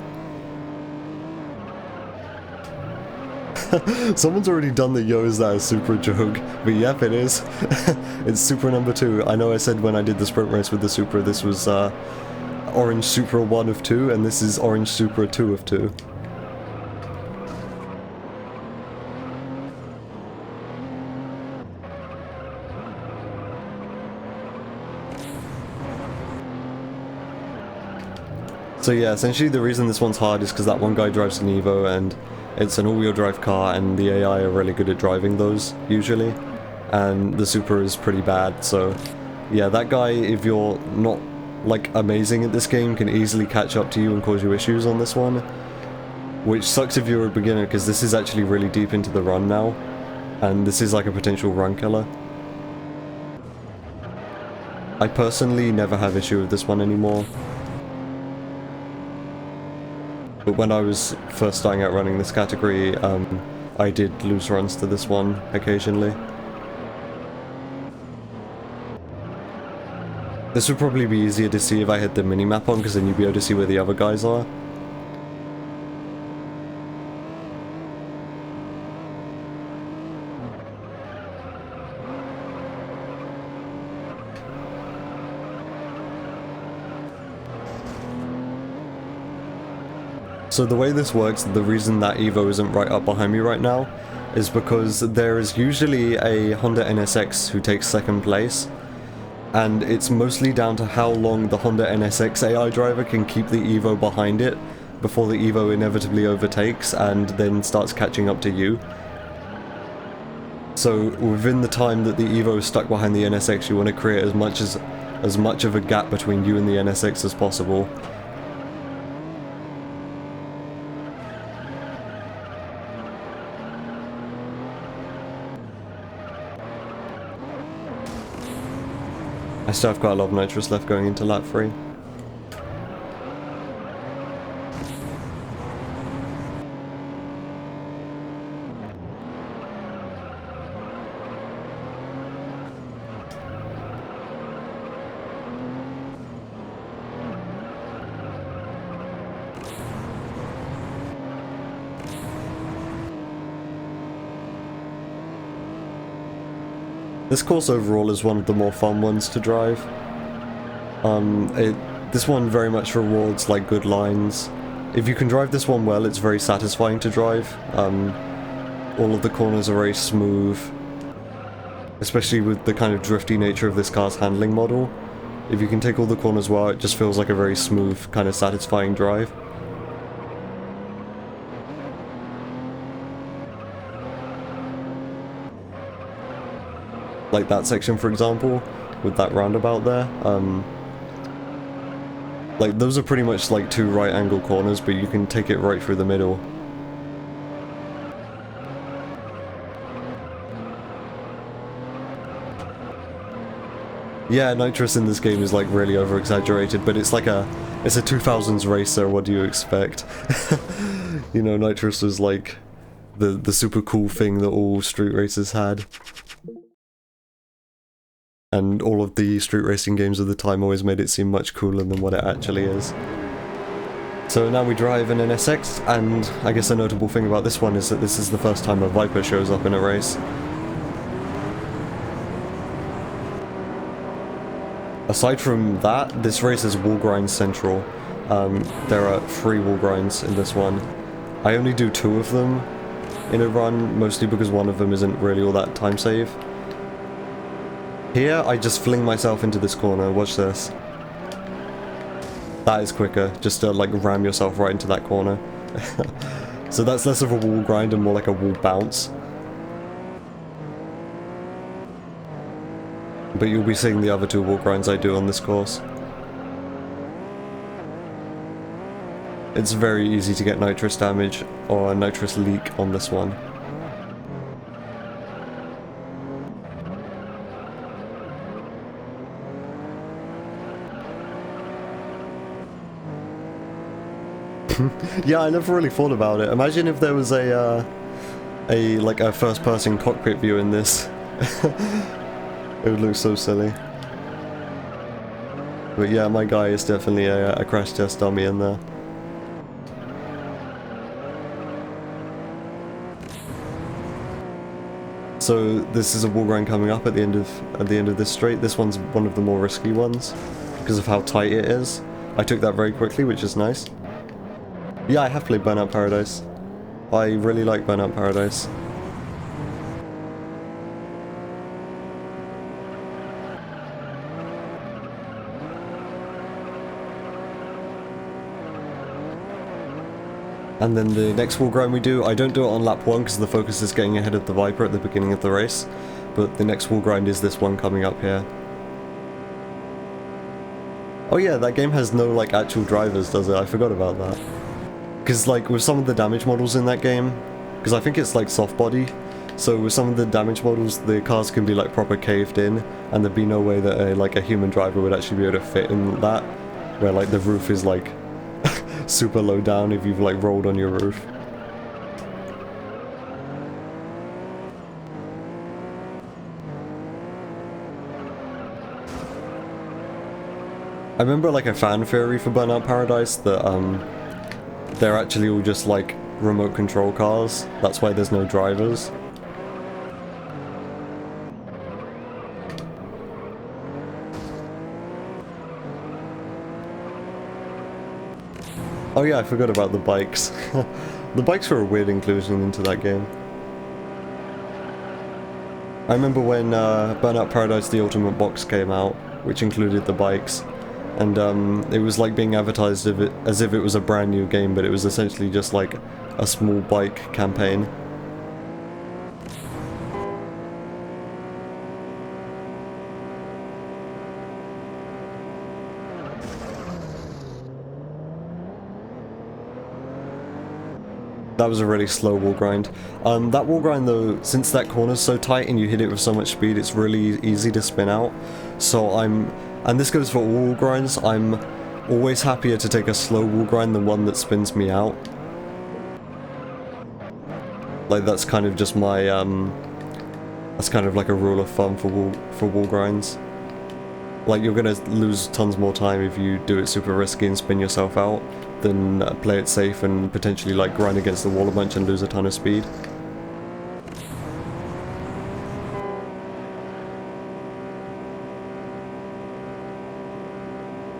Someone's already done the yo, is that a Supra joke? But yep, it is. It's Supra number 2. I know I said when I did the sprint race with the Supra this was Orange Supra 1 of 2, and this is Orange Supra 2 of 2. So yeah, essentially the reason this one's hard is because that one guy drives an Evo and it's an all-wheel drive car and the AI are really good at driving those, usually. And the Supra is pretty bad, so yeah, that guy, if you're not like amazing at this game, can easily catch up to you and cause you issues on this one. Which sucks if you're a beginner, because this is actually really deep into the run now. And this is like a potential run killer. I personally never have issue with this one anymore. But when I was first starting out running this category, I did lose runs to this one occasionally. This would probably be easier to see if I had the minimap on, because then you'd be able to see where the other guys are. So the way this works, the reason that Evo isn't right up behind me right now, is because there is usually a Honda NSX who takes second place, and it's mostly down to how long the Honda NSX AI driver can keep the Evo behind it before the Evo inevitably overtakes and then starts catching up to you. So within the time that the Evo is stuck behind the NSX, you want to create as much of a gap between you and the NSX as possible. I still have quite a lot of nitrous left going into lap 3. This course overall is one of the more fun ones to drive. This one very much rewards like good lines. If you can drive this one well, it's very satisfying to drive. All of the corners are very smooth, especially with the kind of drifty nature of this car's handling model. If you can take all the corners well, it just feels like a very smooth, kind of satisfying drive. Like that section, for example, with that roundabout there. Like, those are pretty much like 2 right angle corners, but you can take it right through the middle. Yeah, nitrous in this game is like really over exaggerated, but it's like it's a 2000s racer, what do you expect? You know, nitrous was like the super cool thing that all street racers had. And all of the street racing games of the time always made it seem much cooler than what it actually is. So now we drive an NSX, and I guess a notable thing about this one is that this is the first time a Viper shows up in a race. Aside from that, this race is wall grind central. There are 3 wall grinds in this one. I only do 2 of them in a run, mostly because one of them isn't really all that time save. Here, I just fling myself into this corner, watch this. That is quicker, just to like ram yourself right into that corner. So that's less of a wall grind and more like a wall bounce. But you'll be seeing the other 2 wall grinds I do on this course. It's very easy to get nitrous damage or a nitrous leak on this one. Yeah, I never really thought about it. Imagine if there was a first-person cockpit view in this. It would look so silly. But yeah, my guy is definitely a crash test dummy in there. So this is a wall grind coming up at the end of this straight. This one's one of the more risky ones because of how tight it is. I took that very quickly, which is nice. Yeah, I have played Burnout Paradise. I really like Burnout Paradise. And then the next wall grind we do, I don't do it on lap 1 because the focus is getting ahead of the Viper at the beginning of the race, but the next wall grind is this one coming up here. Oh yeah, that game has no like actual drivers, does it? I forgot about that. Because like with some of the damage models in that game, because I think it's like soft body, so with some of the damage models the cars can be like proper caved in, and there'd be no way that a human driver would actually be able to fit in that, where like the roof is like super low down if you've like rolled on your roof. I remember like a fan theory for Burnout Paradise that they're actually all just like remote control cars. That's why there's no drivers. Oh yeah, I forgot about the bikes. The bikes were a weird inclusion into that game. I remember when Burnout Paradise The Ultimate Box came out, which included the bikes, and it was like being advertised as if it was a brand new game, but it was essentially just like a small bike campaign. That was a really slow wall grind. That wall grind though, since that corner's so tight and you hit it with so much speed, it's really easy to spin out. So and this goes for all wall grinds, I'm always happier to take a slow wall grind than one that spins me out. Like that's kind of just my, that's kind of like a rule of thumb for wall grinds. Like you're gonna lose tons more time if you do it super risky and spin yourself out than play it safe and potentially like grind against the wall a bunch and lose a ton of speed.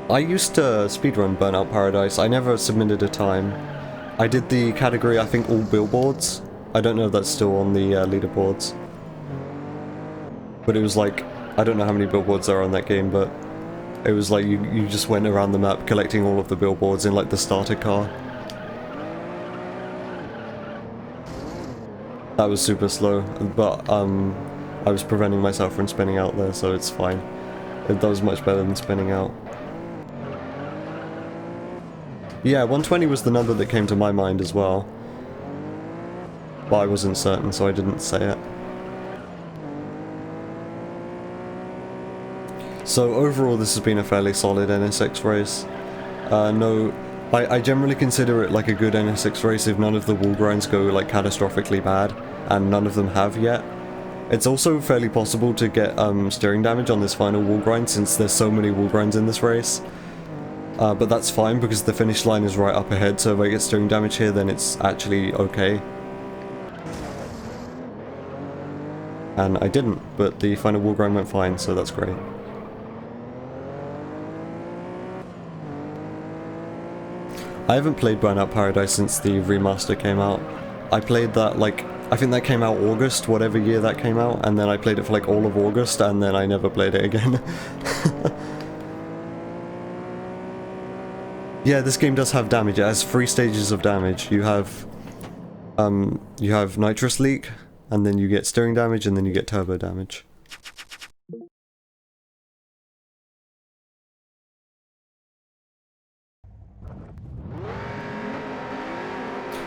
I used to speedrun Burnout Paradise. I never submitted a time. I did the category, I think, all billboards. I don't know if that's still on the leaderboards. But it was like, I don't know how many billboards there are on that game, but it was like you just went around the map collecting all of the billboards in like the starter car. That was super slow, but I was preventing myself from spinning out there, so it's fine. That was much better than spinning out. Yeah, 120 was the number that came to my mind as well. But I wasn't certain, so I didn't say it. So overall, this has been a fairly solid NSX race. No, I generally consider it like a good NSX race if none of the wall grinds go like catastrophically bad, and none of them have yet. It's also fairly possible to get steering damage on this final wall grind since there's so many wall grinds in this race. But that's fine because the finish line is right up ahead, so if I get steering damage here then it's actually okay. And I didn't, but the final wall grind went fine, so that's great. I haven't played Burnout Paradise since the remaster came out. I played that like, I think that came out August, whatever year that came out, and then I played it for like all of August, and then I never played it again. Yeah, this game does have damage. It has 3 stages of damage. You have nitrous leak, and then you get steering damage, and then you get turbo damage.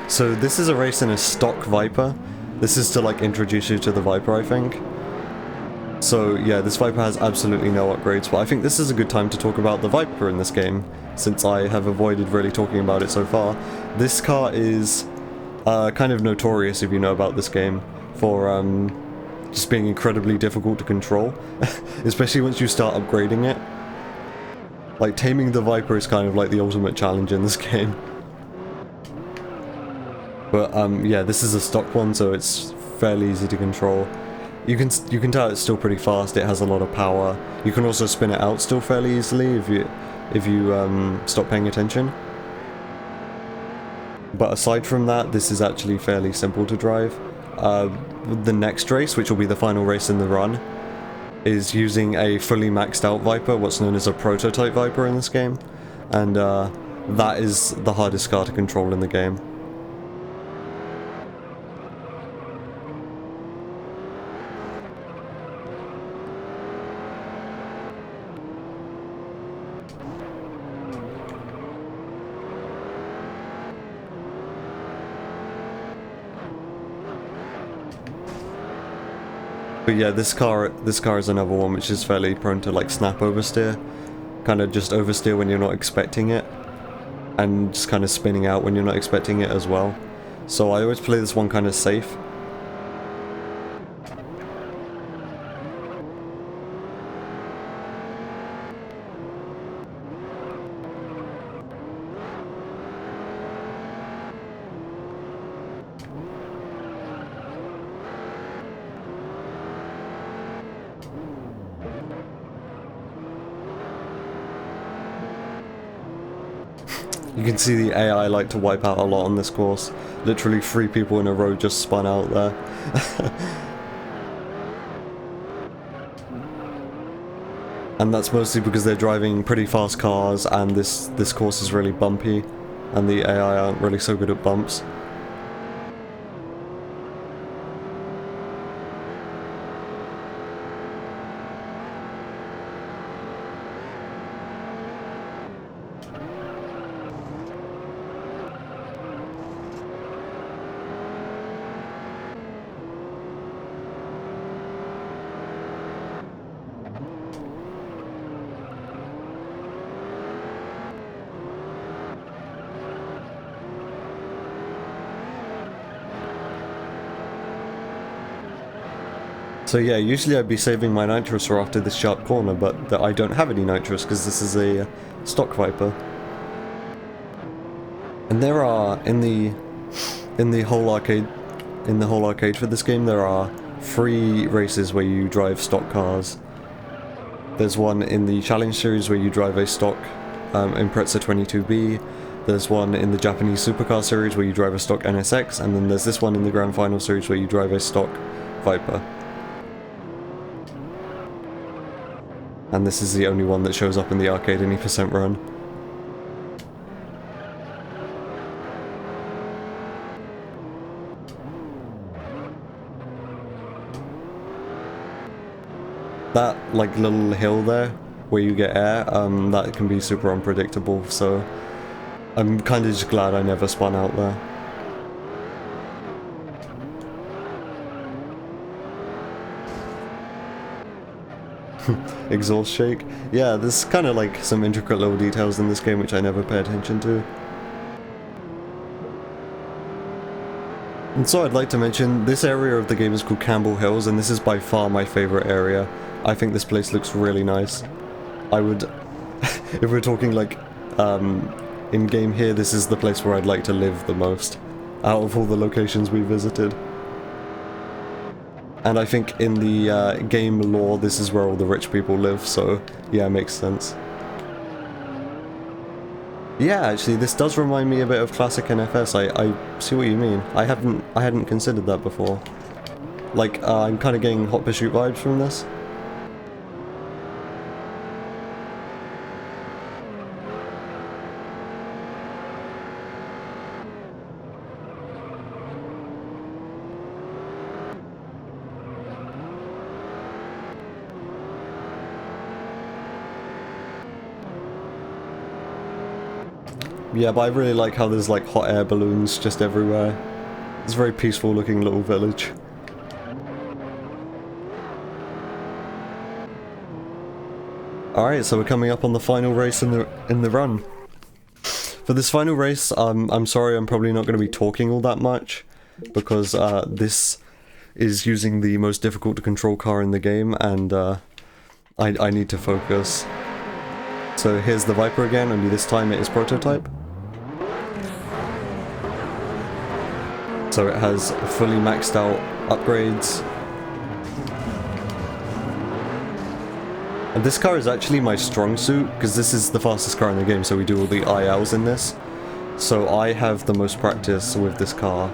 So this is a race in a stock Viper. This is to like introduce you to the Viper, I think. So yeah, this Viper has absolutely no upgrades, but I think this is a good time to talk about the Viper in this game, since I have avoided really talking about it so far. This car is kind of notorious, if you know about this game, for just being incredibly difficult to control, especially once you start upgrading it. Like, taming the Viper is kind of like the ultimate challenge in this game. But yeah, this is a stock one, so it's fairly easy to control. You can tell it's still pretty fast. It has a lot of power. You can also spin it out still fairly easily if you stop paying attention. But aside from that, this is actually fairly simple to drive. The next race, which will be the final race in the run, is using a fully maxed out Viper, what's known as a prototype Viper in this game, and that is the hardest car to control in the game. But yeah, this car is another one which is fairly prone to like snap oversteer. Kind of just oversteer when you're not expecting it, and just kind of spinning out when you're not expecting it as well. So I always play this one kind of safe. You can see the AI like to wipe out a lot on this course. Literally 3 people in a row just spun out there. And that's mostly because they're driving pretty fast cars, and this course is really bumpy, and the AI aren't really so good at bumps. So yeah, usually I'd be saving my nitrous for after this sharp corner, but I don't have any nitrous because this is a stock Viper. And there are in the whole arcade for this game, there are 3 races where you drive stock cars. There's one in the challenge series where you drive a stock Impreza 22B. There's one in the Japanese supercar series where you drive a stock NSX, and then there's this one in the grand final series where you drive a stock Viper. And this is the only one that shows up in the arcade any percent run. That like little hill there where you get air, that can be super unpredictable, so I'm kind of just glad I never spun out there. Exhaust shake. Yeah, there's kind of like some intricate little details in this game which I never pay attention to. And so I'd like to mention, this area of the game is called Campbell Hills, and this is by far my favorite area. I think this place looks really nice. I would, if we're talking like, in-game here, this is the place where I'd like to live the most, out of all the locations we visited. And I think in the game lore, this is where all the rich people live, so yeah, it makes sense. Yeah, actually, this does remind me a bit of classic NFS. I see what you mean. I hadn't considered that before. Like, I'm kind of getting Hot Pursuit vibes from this. Yeah, but I really like how there's like hot air balloons just everywhere. It's a very peaceful looking little village. Alright, so we're coming up on the final race in the run. For this final race, I'm sorry I'm probably not going to be talking all that much, because this is using the most difficult to control car in the game, and I need to focus. So here's the Viper again, only this time it is prototype. So it has fully maxed out upgrades. And this car is actually my strong suit, because this is the fastest car in the game, so we do all the ILs in this. So I have the most practice with this car.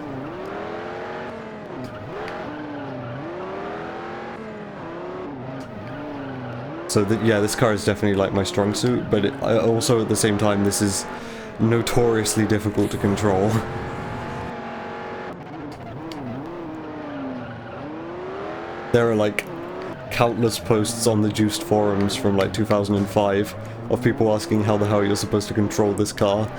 So yeah, this car is definitely like my strong suit, but also at the same time this is notoriously difficult to control. There are like countless posts on the Juiced forums from like 2005 of people asking how the hell you're supposed to control this car.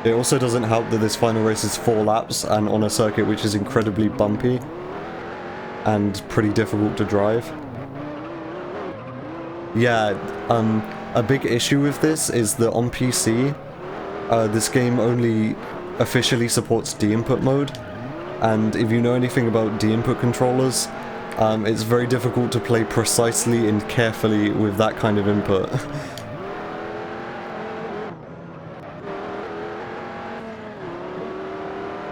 It also doesn't help that this final race is 4 laps and on a circuit which is incredibly bumpy and pretty difficult to drive. Yeah, a big issue with this is that on PC, this game only officially supports D-input mode, and if you know anything about D-input controllers, it's very difficult to play precisely and carefully with that kind of input.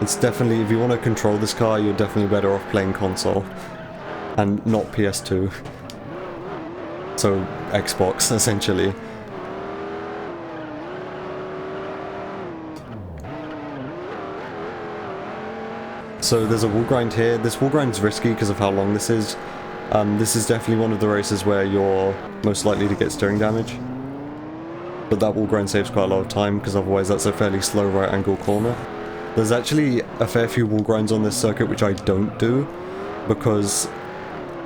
It's definitely, if you want to control this car, you're definitely better off playing console, and not PS2. So, Xbox, essentially. So there's a wall grind here. This wall grind's risky because of how long this is. This is definitely one of the races where you're most likely to get steering damage. But that wall grind saves quite a lot of time, because otherwise that's a fairly slow right angle corner. There's actually a fair few wall grinds on this circuit which I don't do, because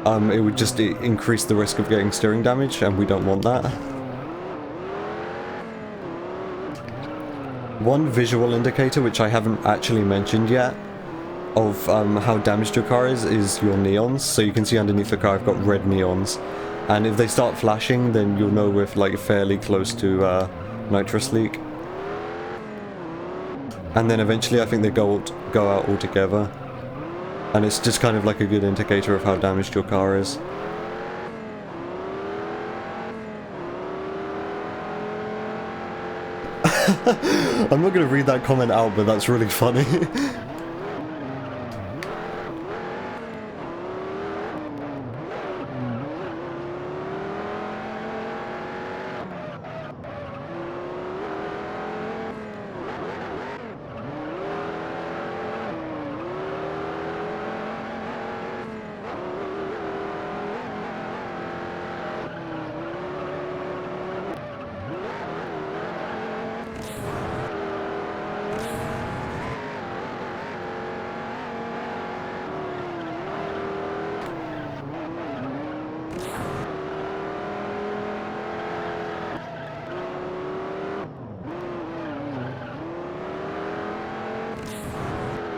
it would just increase the risk of getting steering damage, and we don't want that. One visual indicator, which I haven't actually mentioned yet, of how damaged your car is your neons. So you can see underneath the car I've got red neons, and if they start flashing then you'll know we're like fairly close to nitrous leak. And then eventually I think they go out altogether. And it's just kind of like a good indicator of how damaged your car is. I'm not going to read that comment out, but that's really funny.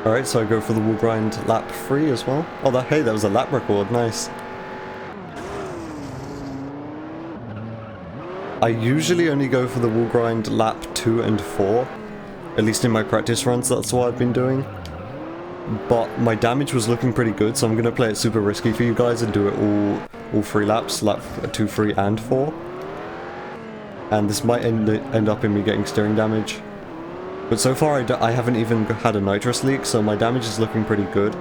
Alright, so I go for the wall grind lap 3 as well. Oh, hey, that was a lap record, nice. I usually only go for the wall grind lap 2 and 4. At least in my practice runs, that's what I've been doing. But my damage was looking pretty good, so I'm going to play it super risky for you guys and do it all 3 laps, lap 2, 3, and 4. And this might end up in me getting steering damage. But so far I haven't even had a nitrous leak, so my damage is looking pretty good.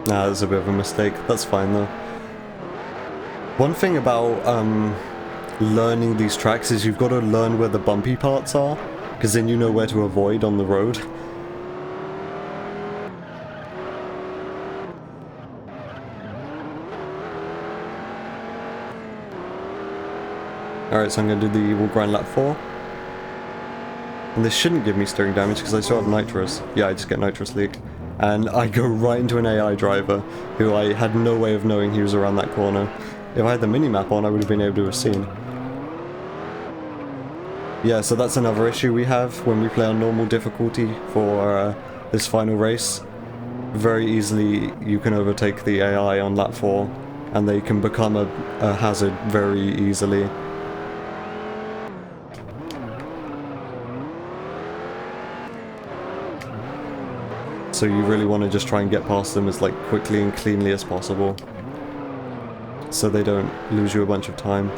Nah, that's a bit of a mistake. That's fine though. One thing about learning these tracks is you've got to learn where the bumpy parts are, because then you know where to avoid on the road. Alright, so I'm going to do the wall grind lap 4. And this shouldn't give me steering damage because I still have nitrous. Yeah, I just get nitrous leak. And I go right into an AI driver, who I had no way of knowing he was around that corner. If I had the minimap on, I would have been able to have seen. Yeah, so that's another issue we have when we play on normal difficulty for this final race. Very easily you can overtake the AI on lap 4, and they can become a hazard very easily. So you really want to just try and get past them as quickly and cleanly as possible, so they don't lose you a bunch of time.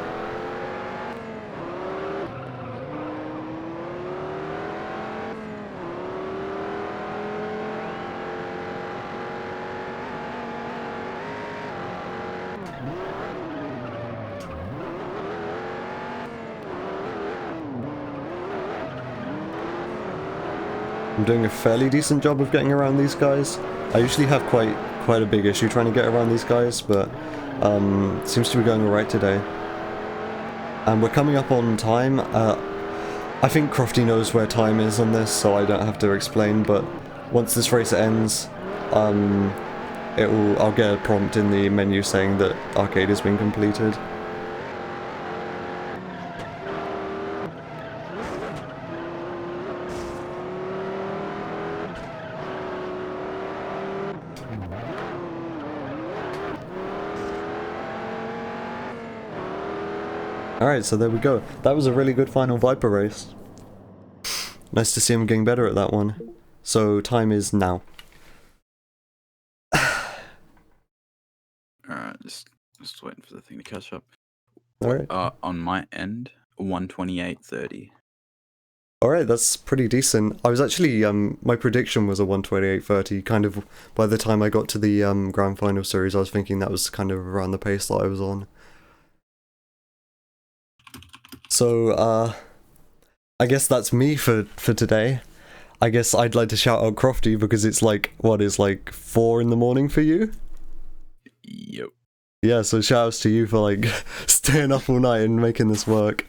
I'm doing a fairly decent job of getting around these guys. I usually have quite a big issue trying to get around these guys, but seems to be going alright today. And we're coming up on time. I think Crofty knows where time is on this, so I don't have to explain, but once this race ends, I'll get a prompt in the menu saying that arcade has been completed. Alright, so there we go. That was a really good final Viper race. Nice to see him getting better at that one. So, time is now. Alright, just waiting for the thing to catch up. Alright. On my end, 128.30. Alright, that's pretty decent. I was actually, my prediction was a 128.30, kind of, by the time I got to the Grand Final Series, I was thinking that was kind of around the pace that I was on. So, I guess that's me for today. I guess I'd like to shout out Crofty because it's it's 4 in the morning for you? Yep. Yeah, so shoutouts to you for staying up all night and making this work.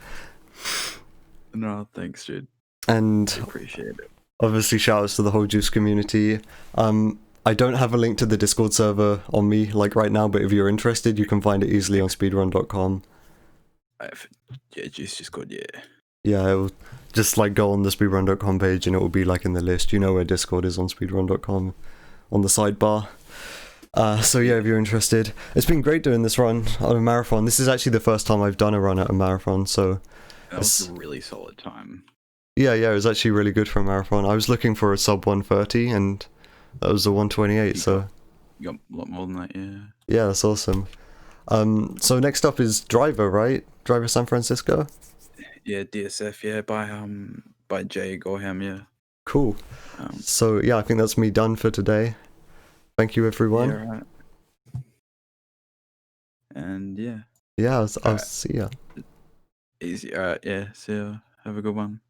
No, thanks, dude. And I appreciate it. Obviously shoutouts to the whole Juice community. I don't have a link to the Discord server on me right now, but if you're interested, you can find it easily on speedrun.com. Yeah, Juice Discord, yeah. Yeah, it will just go on the speedrun.com page and it will be in the list. You know where Discord is on speedrun.com on the sidebar. So yeah, if you're interested. It's been great doing this run on a marathon. This is actually the first time I've done a run at a marathon, so... That was a really solid time. Yeah, it was actually really good for a marathon. I was looking for a sub 130 and that was a 128, so... You got a lot more than that, yeah. Yeah, that's awesome. So next up is Driver, right? Driver San Francisco. Yeah, DSF. Yeah, by Jay Gorham. Yeah. Cool. Um, So yeah, I think that's me done for today. Thank you, everyone. yeah. Right. And yeah. Yeah, I'll Alright. see ya. Easy. Alright. Yeah. See ya. Have a good one.